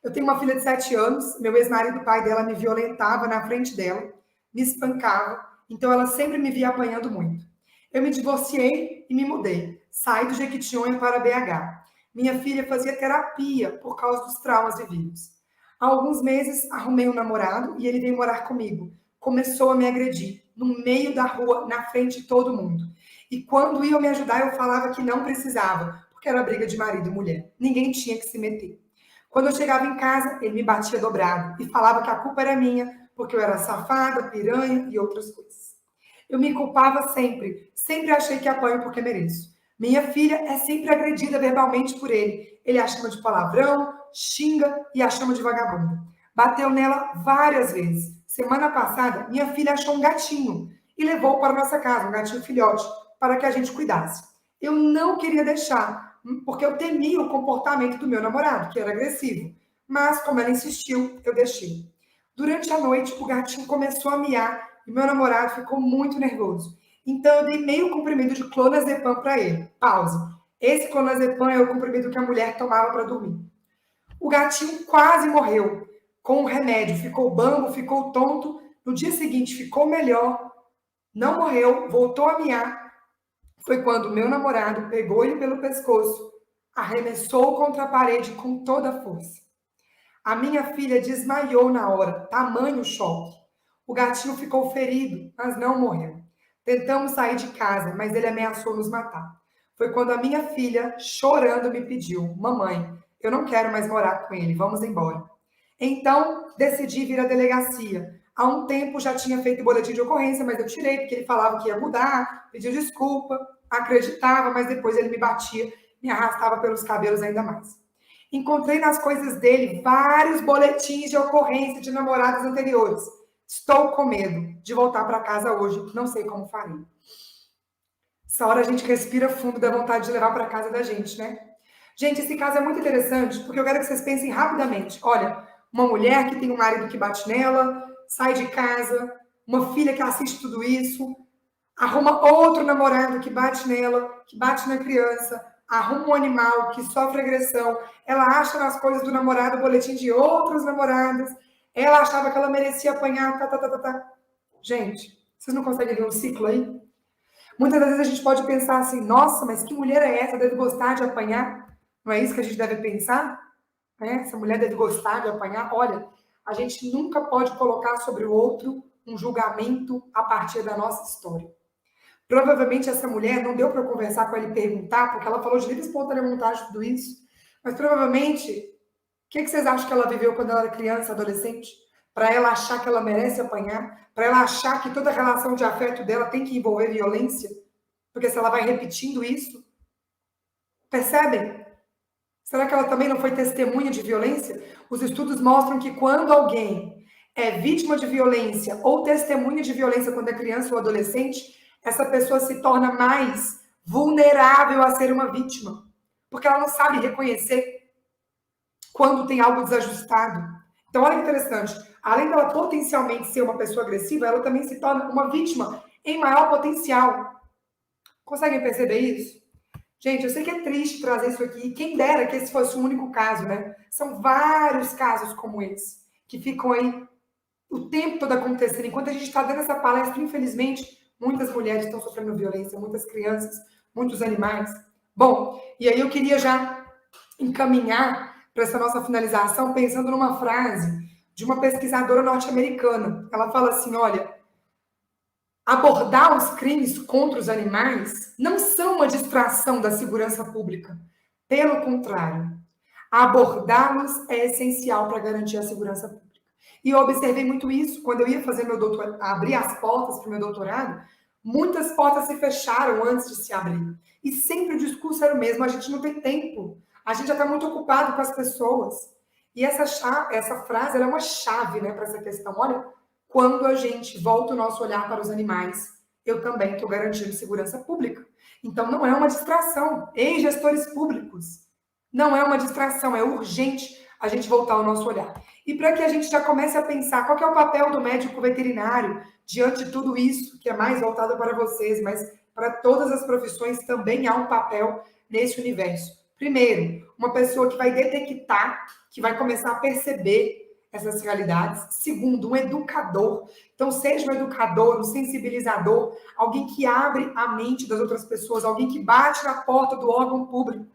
Speaker 2: Eu tenho uma filha de 7 anos, meu ex-marido, o pai dela, me violentava na frente dela, me espancava, então ela sempre me via apanhando muito. Eu me divorciei e me mudei. Saí do Jequitinhonha para BH. Minha filha fazia terapia por causa dos traumas vividos. Há alguns meses, arrumei um namorado e ele veio morar comigo. Começou a me agredir, no meio da rua, na frente de todo mundo. E quando iam me ajudar, eu falava que não precisava, porque era briga de marido e mulher. Ninguém tinha que se meter. Quando eu chegava em casa, ele me batia dobrado e falava que a culpa era minha, porque eu era safada, piranha e outras coisas. Eu me culpava sempre, sempre achei que apanho porque mereço. Minha filha é sempre agredida verbalmente por ele. Ele a chama de palavrão, xinga e a chama de vagabunda. Bateu nela várias vezes. Semana passada, minha filha achou um gatinho e levou para nossa casa, um gatinho filhote, para que a gente cuidasse. Eu não queria deixar, porque eu temia o comportamento do meu namorado, que era agressivo. Mas, como ela insistiu, eu deixei. Durante a noite, o gatinho começou a miar e meu namorado ficou muito nervoso. Então, eu dei meio comprimido de clonazepam para ele. Pause. Esse clonazepam é o comprimido que a mulher tomava para dormir. O gatinho quase morreu com o remédio. Ficou bambo, ficou tonto. No dia seguinte, ficou melhor. Não morreu, voltou a miar. Foi quando meu namorado pegou ele pelo pescoço, arremessou contra a parede com toda a força. A minha filha desmaiou na hora, tamanho choque. O gatinho ficou ferido, mas não morreu. Tentamos sair de casa, mas ele ameaçou nos matar. Foi quando a minha filha, chorando, me pediu: Mamãe, eu não quero mais morar com ele, vamos embora. Então, decidi vir à delegacia. Há um tempo já tinha feito boletim de ocorrência, mas eu tirei, porque ele falava que ia mudar, pediu desculpa, acreditava, mas depois ele me batia, me arrastava pelos cabelos ainda mais. Encontrei nas coisas dele vários boletins de ocorrência de namoradas anteriores. Estou com medo de voltar para casa hoje, não sei como farei. Essa hora a gente respira fundo, dá vontade de levar para casa da gente, né? Gente, esse caso é muito interessante, porque eu quero que vocês pensem rapidamente. Olha, uma mulher que tem um marido que bate nela, sai de casa, uma filha que assiste tudo isso, arruma outro namorado que bate nela, que bate na criança, arruma um animal que sofre agressão, ela acha nas coisas do namorado o boletim de outros namorados, ela achava que ela merecia apanhar, tá. Gente, vocês não conseguem ver um ciclo aí? Muitas vezes a gente pode pensar assim, nossa, mas que mulher é essa? Deve gostar de apanhar? Não é isso que a gente deve pensar? Essa mulher deve gostar de apanhar? Olha, a gente nunca pode colocar sobre o outro um julgamento a partir da nossa história. Provavelmente essa mulher não deu para eu conversar com ela e perguntar, porque ela falou de livre espontânea vontade tudo isso, mas provavelmente, o que vocês acham que ela viveu quando ela era criança, adolescente? Para ela achar que ela merece apanhar? Para ela achar que toda relação de afeto dela tem que envolver violência? Porque se ela vai repetindo isso, percebem? Será que ela também não foi testemunha de violência? Os estudos mostram que quando alguém é vítima de violência ou testemunha de violência quando é criança ou adolescente, essa pessoa se torna mais vulnerável a ser uma vítima, porque ela não sabe reconhecer quando tem algo desajustado. Então, olha que interessante. Além dela potencialmente ser uma pessoa agressiva, ela também se torna uma vítima em maior potencial. Conseguem perceber isso? Gente, eu sei que é triste trazer isso aqui. Quem dera que esse fosse o único caso, né? São vários casos como esse, que ficam aí o tempo todo acontecendo. Enquanto a gente está dando essa palestra, infelizmente, muitas mulheres estão sofrendo violência, muitas crianças, muitos animais. Bom, e aí eu queria já encaminhar para essa nossa finalização pensando numa frase de uma pesquisadora norte-americana. Ela fala assim, olha, abordar os crimes contra os animais não são uma distração da segurança pública. Pelo contrário, abordá-los é essencial para garantir a segurança pública. E eu observei muito isso quando eu ia fazer meu doutorado, abrir as portas para o meu doutorado. Muitas portas se fecharam antes de se abrir. E sempre o discurso era o mesmo: a gente não tem tempo, a gente já está muito ocupado com as pessoas. E essa frase ela é uma chave, né, para essa questão. Olha, quando a gente volta o nosso olhar para os animais, eu também estou garantindo segurança pública. Então, não é uma distração. Ei, gestores públicos, não é uma distração, é urgente a gente voltar o nosso olhar. E para que a gente já comece a pensar qual que é o papel do médico veterinário diante de tudo isso, que é mais voltado para vocês, mas para todas as profissões também há um papel nesse universo. Primeiro, uma pessoa que vai detectar, que vai começar a perceber essas realidades. Segundo, um educador. Então, seja um educador, um sensibilizador, alguém que abre a mente das outras pessoas, alguém que bate na porta do órgão público.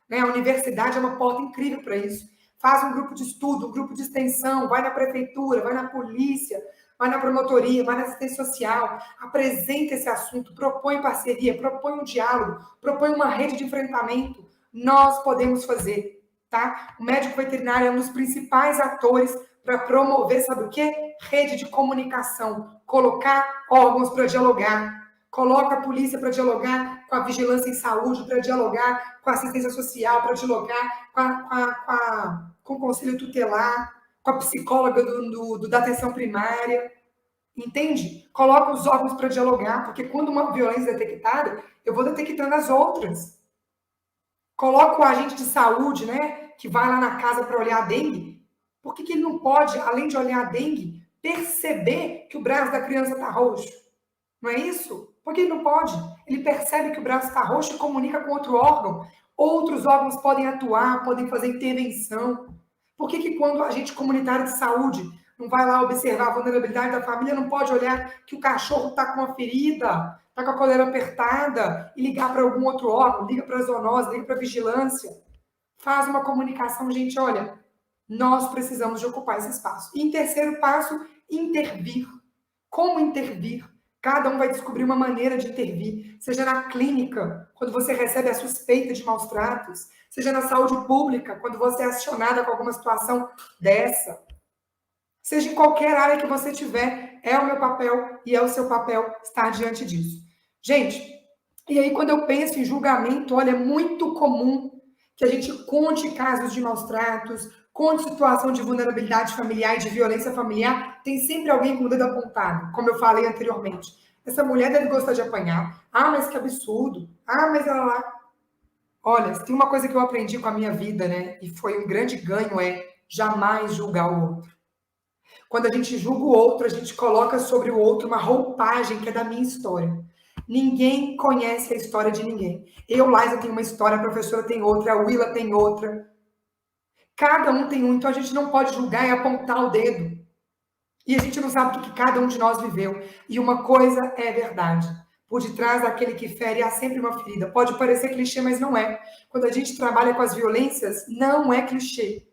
Speaker 2: Né? A universidade é uma porta incrível para isso. Faz um grupo de estudo, um grupo de extensão, vai na prefeitura, vai na polícia, vai na promotoria, vai na assistência social, apresenta esse assunto, propõe parceria, propõe um diálogo, propõe uma rede de enfrentamento. Nós podemos fazer, tá? O médico veterinário é um dos principais atores para promover, sabe o quê? Rede de comunicação, colocar órgãos para dialogar, coloca a polícia para dialogar com a vigilância em saúde, para dialogar com a assistência social, para dialogar com o conselho tutelar, com a psicóloga da atenção primária, entende? Coloca os órgãos para dialogar, porque quando uma violência é detectada, eu vou detectando as outras. Coloca o agente de saúde, né, que vai lá na casa para olhar a dengue. Por que ele não pode, além de olhar a dengue, perceber que o braço da criança está roxo? Não é isso? Por que ele não pode? Ele percebe que o braço está roxo e comunica com outro órgão. Outros órgãos podem atuar, podem fazer intervenção. Por que quando o agente comunitário de saúde não vai lá observar a vulnerabilidade da família, não pode olhar que o cachorro está com uma ferida, está com a coleira apertada e ligar para algum outro órgão, liga para a zoonose, liga para a vigilância, faz uma comunicação, gente, olha, nós precisamos de ocupar esse espaço. E em terceiro passo, intervir. Como intervir? Cada um vai descobrir uma maneira de intervir, seja na clínica, quando você recebe a suspeita de maus tratos, seja na saúde pública, quando você é acionada com alguma situação dessa. Seja em qualquer área que você tiver, é o meu papel e é o seu papel estar diante disso. Gente, e aí quando eu penso em julgamento, olha, é muito comum que a gente conte casos de maus tratos, conte situação de vulnerabilidade familiar e de violência familiar, tem sempre alguém com o dedo apontado, como eu falei anteriormente. Essa mulher deve gostar de apanhar. Ah, mas que absurdo. Ah, mas ela lá. Olha, se tem uma coisa que eu aprendi com a minha vida, né, e foi um grande ganho, é jamais julgar o outro. Quando a gente julga o outro, a gente coloca sobre o outro uma roupagem que é da minha história. Ninguém conhece a história de ninguém. Eu, Liza, tenho uma história, a professora tem outra, a Willa tem outra. Cada um tem um, então a gente não pode julgar e apontar o dedo. E a gente não sabe o que cada um de nós viveu. E uma coisa é verdade. Por detrás daquele que fere há sempre uma ferida. Pode parecer clichê, mas não é. Quando a gente trabalha com as violências, não é clichê.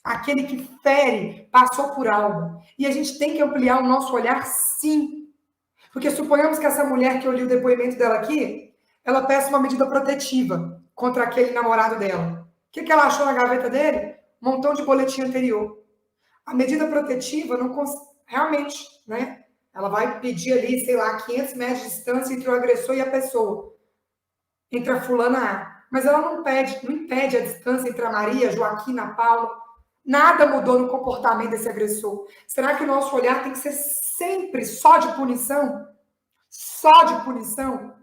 Speaker 2: Aquele que fere passou por algo. E a gente tem que ampliar o nosso olhar, sim. Porque suponhamos que essa mulher que eu li o depoimento dela aqui, ela peça uma medida protetiva contra aquele namorado dela. O que ela achou na gaveta dele? Um montão de boletim anterior. A medida protetiva não realmente, né? Ela vai pedir ali, sei lá, 500 metros de distância entre o agressor e a pessoa, entre a fulana A. Mas ela não impede a distância entre a Maria, a Joaquina, a Paula. Nada mudou no comportamento desse agressor. Será que o nosso olhar tem que ser sempre só de punição? Só de punição?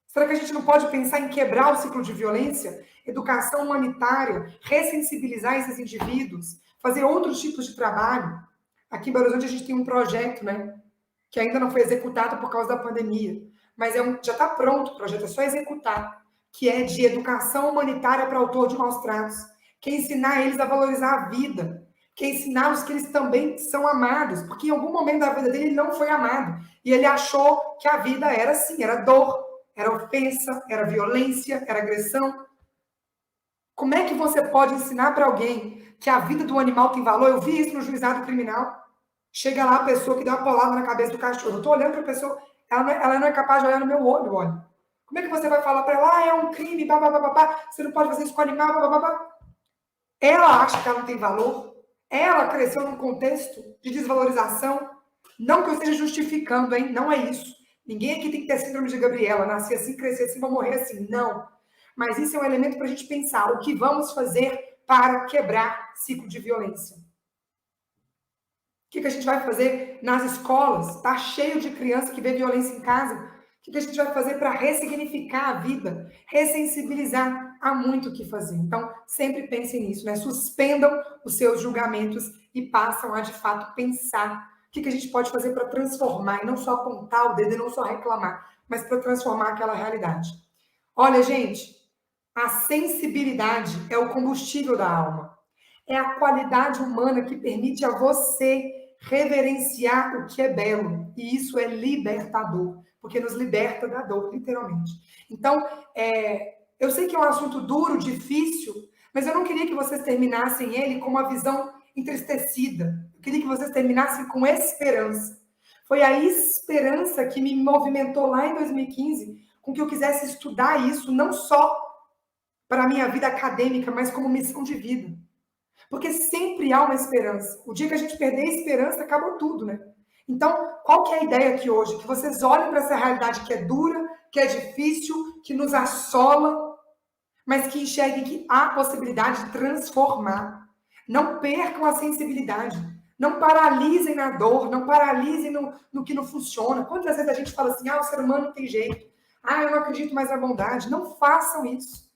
Speaker 2: Será que a gente não pode pensar em quebrar o ciclo de violência? Educação humanitária, ressensibilizar esses indivíduos, fazer outros tipos de trabalho. Aqui em Belo Horizonte a gente tem um projeto, né? Que ainda não foi executado por causa da pandemia. Mas já está pronto o projeto, é só executar. Que é de educação humanitária para autor de maus tratos. Que é ensinar eles a valorizar a vida. Que é ensiná-los que eles também são amados. Porque em algum momento da vida dele ele não foi amado. E ele achou que a vida era assim, era dor, era ofensa, era violência, era agressão. Como é que você pode ensinar para alguém que a vida do animal tem valor? Eu vi isso no juizado criminal. Chega lá a pessoa que dá uma paulada na cabeça do cachorro. Eu estou olhando para a pessoa, ela não é capaz de olhar no meu olho, olha. Como é que você vai falar para ela, ah, é um crime, babá, você não pode fazer isso com o animal, babá. Ela acha que ela não tem valor. Ela cresceu num contexto de desvalorização. Não que eu esteja justificando, hein? Não é isso. Ninguém aqui tem que ter síndrome de Gabriela, nascer assim, crescer assim, vou morrer assim. Não. Mas isso é um elemento para a gente pensar. O que vamos fazer para quebrar ciclo de violência? O que a gente vai fazer nas escolas? Está cheio de criança que vê violência em casa. O que a gente vai fazer para ressignificar a vida? Ressensibilizar. Há muito o que fazer. Então, sempre pensem nisso, né? Suspendam os seus julgamentos e passam a, de fato, pensar o que a gente pode fazer para transformar, e não só apontar o dedo e não só reclamar, mas para transformar aquela realidade. Olha, gente, a sensibilidade é o combustível da alma. é a qualidade humana que permite a você reverenciar o que é belo. E isso é libertador, porque nos liberta da dor, literalmente. Então, eu sei que é um assunto duro, difícil, mas eu não queria que vocês terminassem ele com uma visão entristecida. Eu queria que vocês terminassem com esperança. Foi a esperança que me movimentou lá em 2015, com que eu quisesse estudar isso, não só para a minha vida acadêmica, mas como missão de vida. Porque sempre há uma esperança. O dia que a gente perder a esperança, acabou tudo, né? Então, qual que é a ideia aqui hoje? Que vocês olhem para essa realidade que é dura, que é difícil, que nos assola, mas que enxerguem que há possibilidade de transformar. Não percam a sensibilidade. Não paralisem na dor, não paralisem no que não funciona. Quantas vezes a gente fala assim, o ser humano não tem jeito. Eu não acredito mais na bondade. Não façam isso.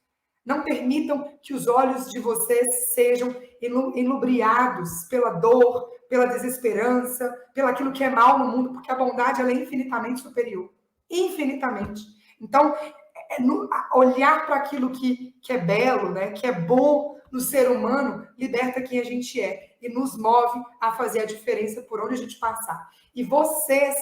Speaker 2: Não permitam que os olhos de vocês sejam ilubriados pela dor, pela desesperança, pelo aquilo que é mal no mundo, porque a bondade ela é infinitamente superior. Infinitamente. Então, olhar para aquilo que é belo, né, que é bom no ser humano, liberta quem a gente é e nos move a fazer a diferença por onde a gente passar. E vocês,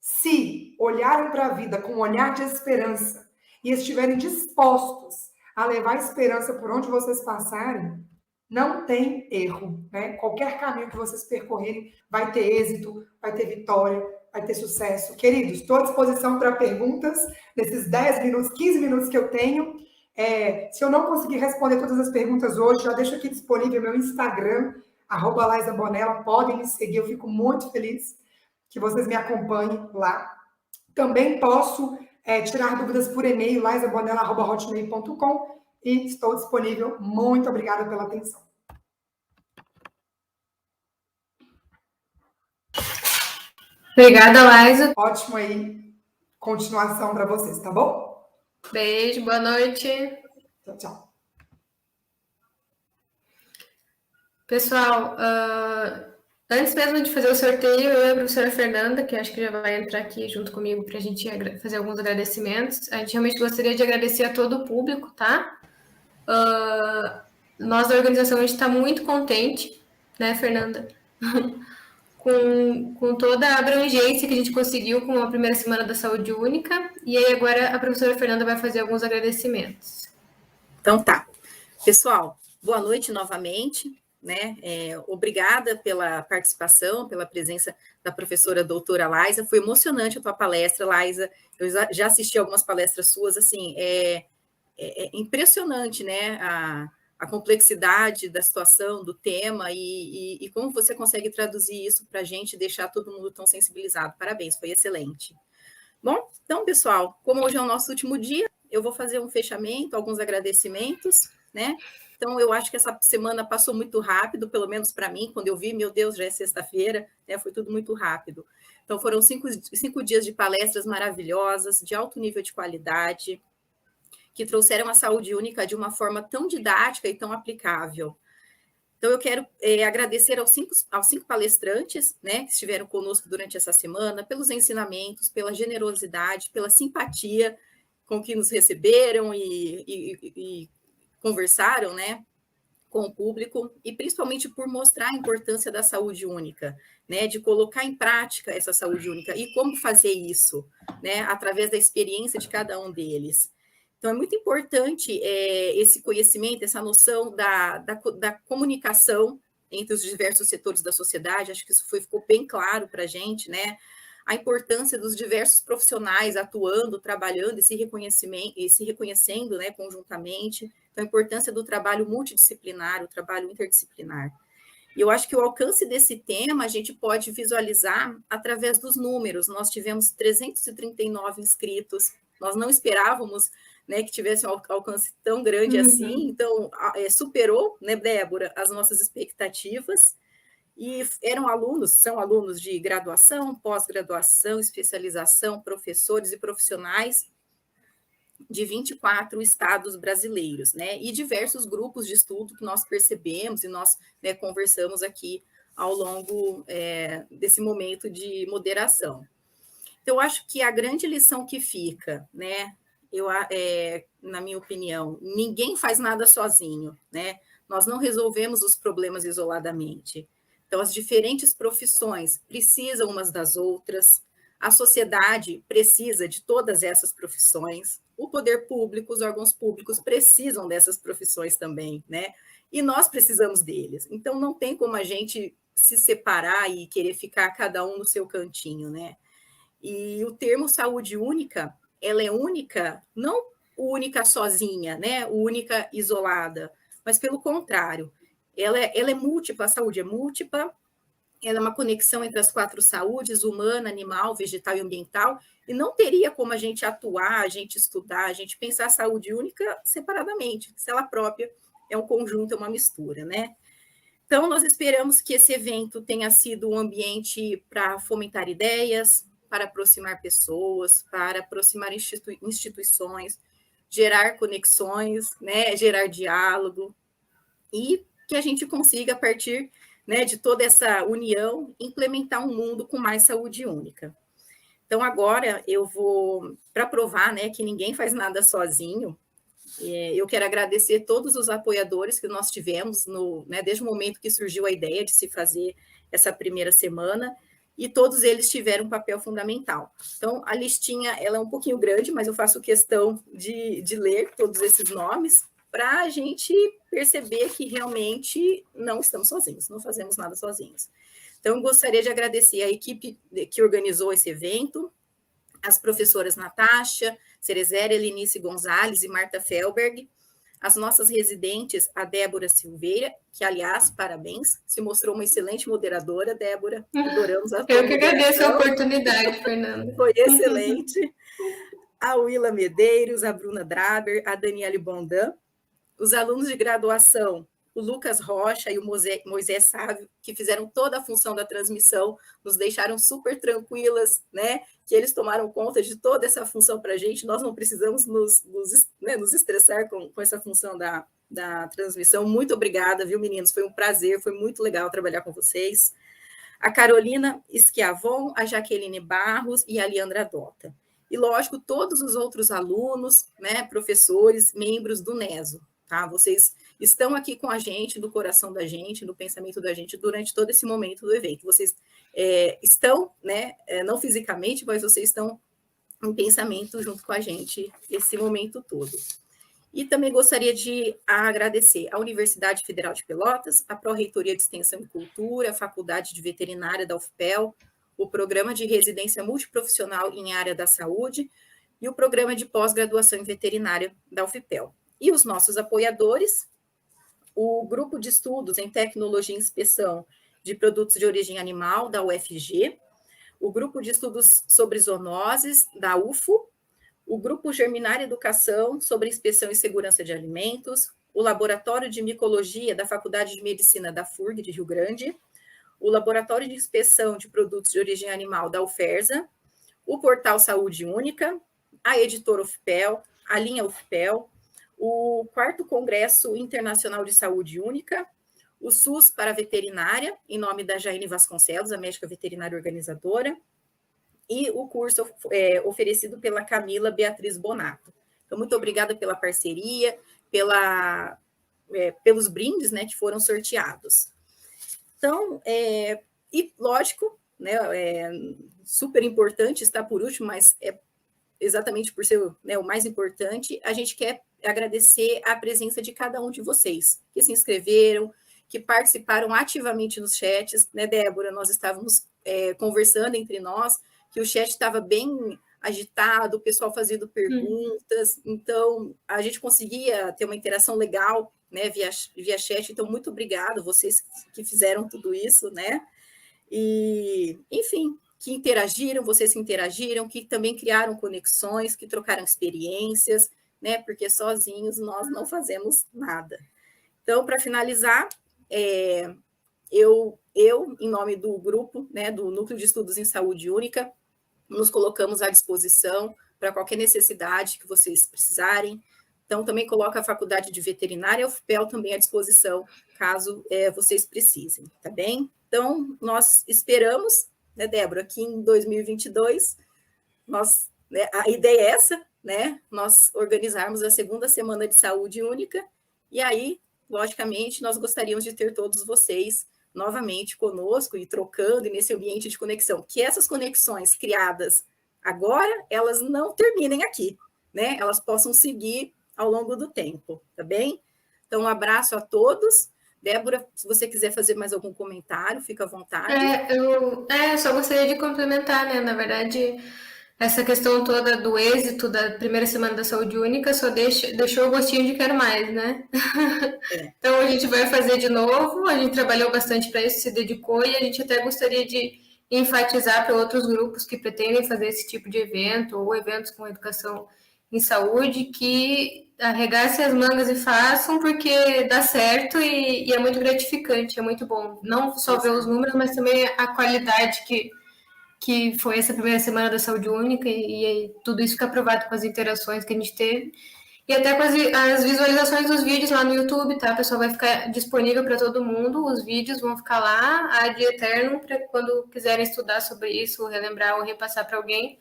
Speaker 2: se olharem para a vida com um olhar de esperança e estiverem dispostos a levar esperança por onde vocês passarem, não tem erro, né? Qualquer caminho que vocês percorrerem vai ter êxito, vai ter vitória, vai ter sucesso. Queridos, estou à disposição para perguntas nesses 10 minutos, 15 minutos que eu tenho. Se eu não conseguir responder todas as perguntas hoje, já deixo aqui disponível meu Instagram, @LaisaBonella, podem me seguir, eu fico muito feliz que vocês me acompanhem lá. Também posso tirar dúvidas por e-mail, laisabonella@hotmail.com, e estou disponível. Muito obrigada pela atenção.
Speaker 3: Obrigada, Laisa.
Speaker 2: Ótimo aí, continuação para vocês, tá bom?
Speaker 3: Beijo, boa noite.
Speaker 2: Tchau, tchau.
Speaker 3: Pessoal, antes mesmo de fazer o sorteio, eu e a professora Fernanda, que acho que já vai entrar aqui junto comigo para a gente fazer alguns agradecimentos. A gente realmente gostaria de agradecer a todo o público, tá? Nós da organização, a gente está muito contente, né, Fernanda? com toda a abrangência que a gente conseguiu com a primeira semana da saúde única. E aí agora a professora Fernanda vai fazer alguns agradecimentos.
Speaker 1: Então tá. Pessoal, boa noite novamente. Né? Obrigada pela participação, pela presença da professora doutora Laisa. Foi emocionante a tua palestra, Laisa. Eu já assisti algumas palestras suas, assim, é impressionante, né? A complexidade da situação, do tema, e como você consegue traduzir isso para a gente, deixar todo mundo tão sensibilizado. Parabéns, foi excelente. Bom, então, pessoal, como hoje é o nosso último dia, eu vou fazer um fechamento, alguns agradecimentos, né? Então, eu acho que essa semana passou muito rápido, pelo menos para mim, quando eu vi, meu Deus, já é sexta-feira, né? Foi tudo muito rápido. Então, foram cinco dias de palestras maravilhosas, de alto nível de qualidade, que trouxeram a saúde única de uma forma tão didática e tão aplicável. Então, eu quero agradecer aos cinco palestrantes, né, que estiveram conosco durante essa semana, pelos ensinamentos, pela generosidade, pela simpatia com que nos receberam e conversaram, né, com o público, e principalmente por mostrar a importância da saúde única, né, de colocar em prática essa saúde única e como fazer isso, né, através da experiência de cada um deles. Então, é muito importante esse conhecimento, essa noção da comunicação entre os diversos setores da sociedade. Acho que isso ficou bem claro para a gente, né? A importância dos diversos profissionais atuando, trabalhando e se reconhecendo, né, conjuntamente. Então, a importância do trabalho multidisciplinar, o trabalho interdisciplinar. E eu acho que o alcance desse tema a gente pode visualizar através dos números. Nós tivemos 339 inscritos, nós não esperávamos, né, que tivesse um alcance tão grande assim, então superou, né, Débora, as nossas expectativas, e são alunos de graduação, pós-graduação, especialização, professores e profissionais de 24 estados brasileiros, né, e diversos grupos de estudo que nós percebemos e nós, né, conversamos aqui ao longo desse momento de moderação. Então, eu acho que a grande lição que fica, né, na minha opinião, ninguém faz nada sozinho, né? Nós não resolvemos os problemas isoladamente. Então, as diferentes profissões precisam umas das outras, a sociedade precisa de todas essas profissões, o poder público, os órgãos públicos precisam dessas profissões também, né? E nós precisamos deles. Então, não tem como a gente se separar e querer ficar cada um no seu cantinho, né? E o termo saúde única, ela é única, não única sozinha, né? Única isolada, mas pelo contrário, ela é múltipla, a saúde é múltipla, ela é uma conexão entre as 4 saúdes, humana, animal, vegetal e ambiental, e não teria como a gente atuar, a gente estudar, a gente pensar a saúde única separadamente, se ela própria é um conjunto, é uma mistura, né? Então, nós esperamos que esse evento tenha sido um ambiente para fomentar ideias, para aproximar pessoas, para aproximar instituições, gerar conexões, né, gerar diálogo, e que a gente consiga, a partir, né, de toda essa união, implementar um mundo com mais saúde única. Então, agora eu vou, para provar, né, que ninguém faz nada sozinho, eu quero agradecer todos os apoiadores que nós tivemos, né, desde o momento que surgiu a ideia de se fazer essa primeira semana, e todos eles tiveram um papel fundamental. Então, a listinha ela é um pouquinho grande, mas eu faço questão de ler todos esses nomes, para a gente perceber que realmente não estamos sozinhos, não fazemos nada sozinhos. Então, eu gostaria de agradecer a equipe que organizou esse evento, as professoras Natasha, Cerezéria, Lenice Gonzalez e Marta Felberg, as nossas residentes, a Débora Silveira, que, aliás, parabéns, se mostrou uma excelente moderadora, Débora, adoramos a tua
Speaker 3: Eu que agradeço a oportunidade, Fernanda.
Speaker 1: Foi excelente. A Willa Medeiros, a Bruna Draber, a Daniele Bondan, os alunos de graduação, o Lucas Rocha e o Moisés Sávio, que fizeram toda a função da transmissão, nos deixaram super tranquilas, né? Que eles tomaram conta de toda essa função para a gente, nós não precisamos nos estressar com essa função da transmissão. Muito obrigada, viu, meninos? Foi um prazer, foi muito legal trabalhar com vocês. A Carolina Schiavon, a Jaqueline Barros e a Leandra Dota. E, lógico, todos os outros alunos, né, professores, membros do NESO, tá? Vocês estão aqui com a gente, do coração da gente, do pensamento da gente, durante todo esse momento do evento. Vocês estão, né, não fisicamente, mas vocês estão em pensamento junto com a gente esse momento todo. E também gostaria de agradecer à Universidade Federal de Pelotas, a Pró-Reitoria de Extensão e Cultura, a Faculdade de Veterinária da UFPEL, o Programa de Residência Multiprofissional em Área da Saúde e o Programa de Pós-Graduação em Veterinária da UFPEL. E os nossos apoiadores, o Grupo de Estudos em Tecnologia e Inspeção de Produtos de Origem Animal, da UFG, o Grupo de Estudos sobre Zoonoses, da UFO, o Grupo Germinar Educação sobre Inspeção e Segurança de Alimentos, o Laboratório de Micologia da Faculdade de Medicina da FURG de Rio Grande, o Laboratório de Inspeção de Produtos de Origem Animal da UFERSA, o Portal Saúde Única, a Editora UFPEL, a Linha UFPEL, o 4º Congresso Internacional de Saúde Única, o SUS para a Veterinária, em nome da Jaine Vasconcelos, a médica veterinária organizadora, e o curso oferecido pela Camila Beatriz Bonato. Então, muito obrigada pela parceria, pelos brindes, né, que foram sorteados. Então, e lógico, né, super importante, está por último, mas exatamente por ser, né, o mais importante, a gente quer agradecer a presença de cada um de vocês, que se inscreveram, que participaram ativamente nos chats, né, Débora? Nós estávamos conversando entre nós, que o chat estava bem agitado, o pessoal fazendo perguntas, então a gente conseguia ter uma interação legal, né, via chat, então muito obrigado vocês que fizeram tudo isso, né? E, enfim, que interagiram, vocês que interagiram, que também criaram conexões, que trocaram experiências, né? Porque sozinhos nós não fazemos nada. Então, para finalizar, eu, em nome do grupo, né, do Núcleo de Estudos em Saúde Única, nos colocamos à disposição para qualquer necessidade que vocês precisarem. Então, também coloco a Faculdade de Veterinária e a UFPEL também à disposição, caso vocês precisem, tá bem? Então, nós esperamos, né, Débora, que em 2022, né, a ideia é essa, né, nós organizarmos a 2ª Semana de Saúde Única, e aí logicamente, nós gostaríamos de ter todos vocês novamente conosco e trocando nesse ambiente de conexão. Que essas conexões criadas agora, elas não terminem aqui, né? Elas possam seguir ao longo do tempo, tá bem? Então, um abraço a todos. Débora, se você quiser fazer mais algum comentário, fica à vontade.
Speaker 3: Eu só gostaria de complementar, né? Na verdade, essa questão toda do êxito da primeira semana da saúde única só deixou o gostinho de quero mais, né? Então, a gente vai fazer de novo, a gente trabalhou bastante para isso, se dedicou, e a gente até gostaria de enfatizar para outros grupos que pretendem fazer esse tipo de evento, ou eventos com educação em saúde, que arregassem as mangas e façam, porque dá certo e é muito gratificante, é muito bom. Não só ver os números, mas também a qualidade que foi essa primeira semana da saúde única, e tudo isso fica provado com as interações que a gente teve. E até com as visualizações dos vídeos lá no YouTube, tá? O pessoal vai ficar disponível para todo mundo, os vídeos vão ficar lá ad eternum, para quando quiserem estudar sobre isso, relembrar ou repassar para alguém,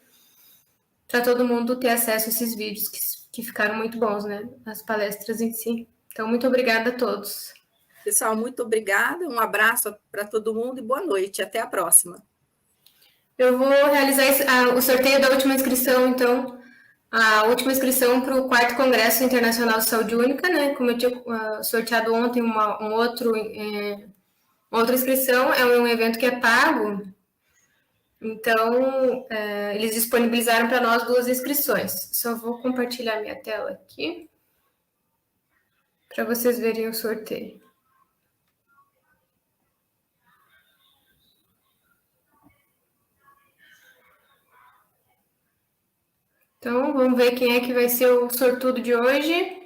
Speaker 3: para todo mundo ter acesso a esses vídeos que ficaram muito bons, né? As palestras em si. Então, muito obrigada a todos.
Speaker 1: Pessoal, muito obrigada, um abraço para todo mundo e boa noite. Até a próxima.
Speaker 3: Eu vou realizar o sorteio da última inscrição, então. A última inscrição para o 4º Congresso Internacional de Saúde Única, né? Como eu tinha sorteado ontem outra inscrição, é um evento que é pago. Então, eles disponibilizaram para nós 2 inscrições. Só vou compartilhar minha tela aqui para vocês verem o sorteio. Então, vamos ver quem é que vai ser o sortudo de hoje.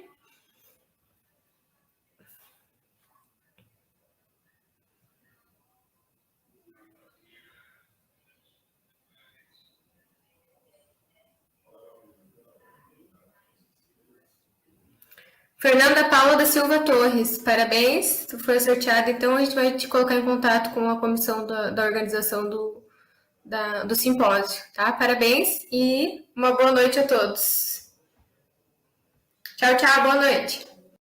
Speaker 3: Fernanda Paula da Silva Torres, parabéns, tu foi sorteada. Então, a gente vai te colocar em contato com a comissão da organização do simpósio, tá? Parabéns e uma boa noite a todos. Tchau, tchau, boa noite.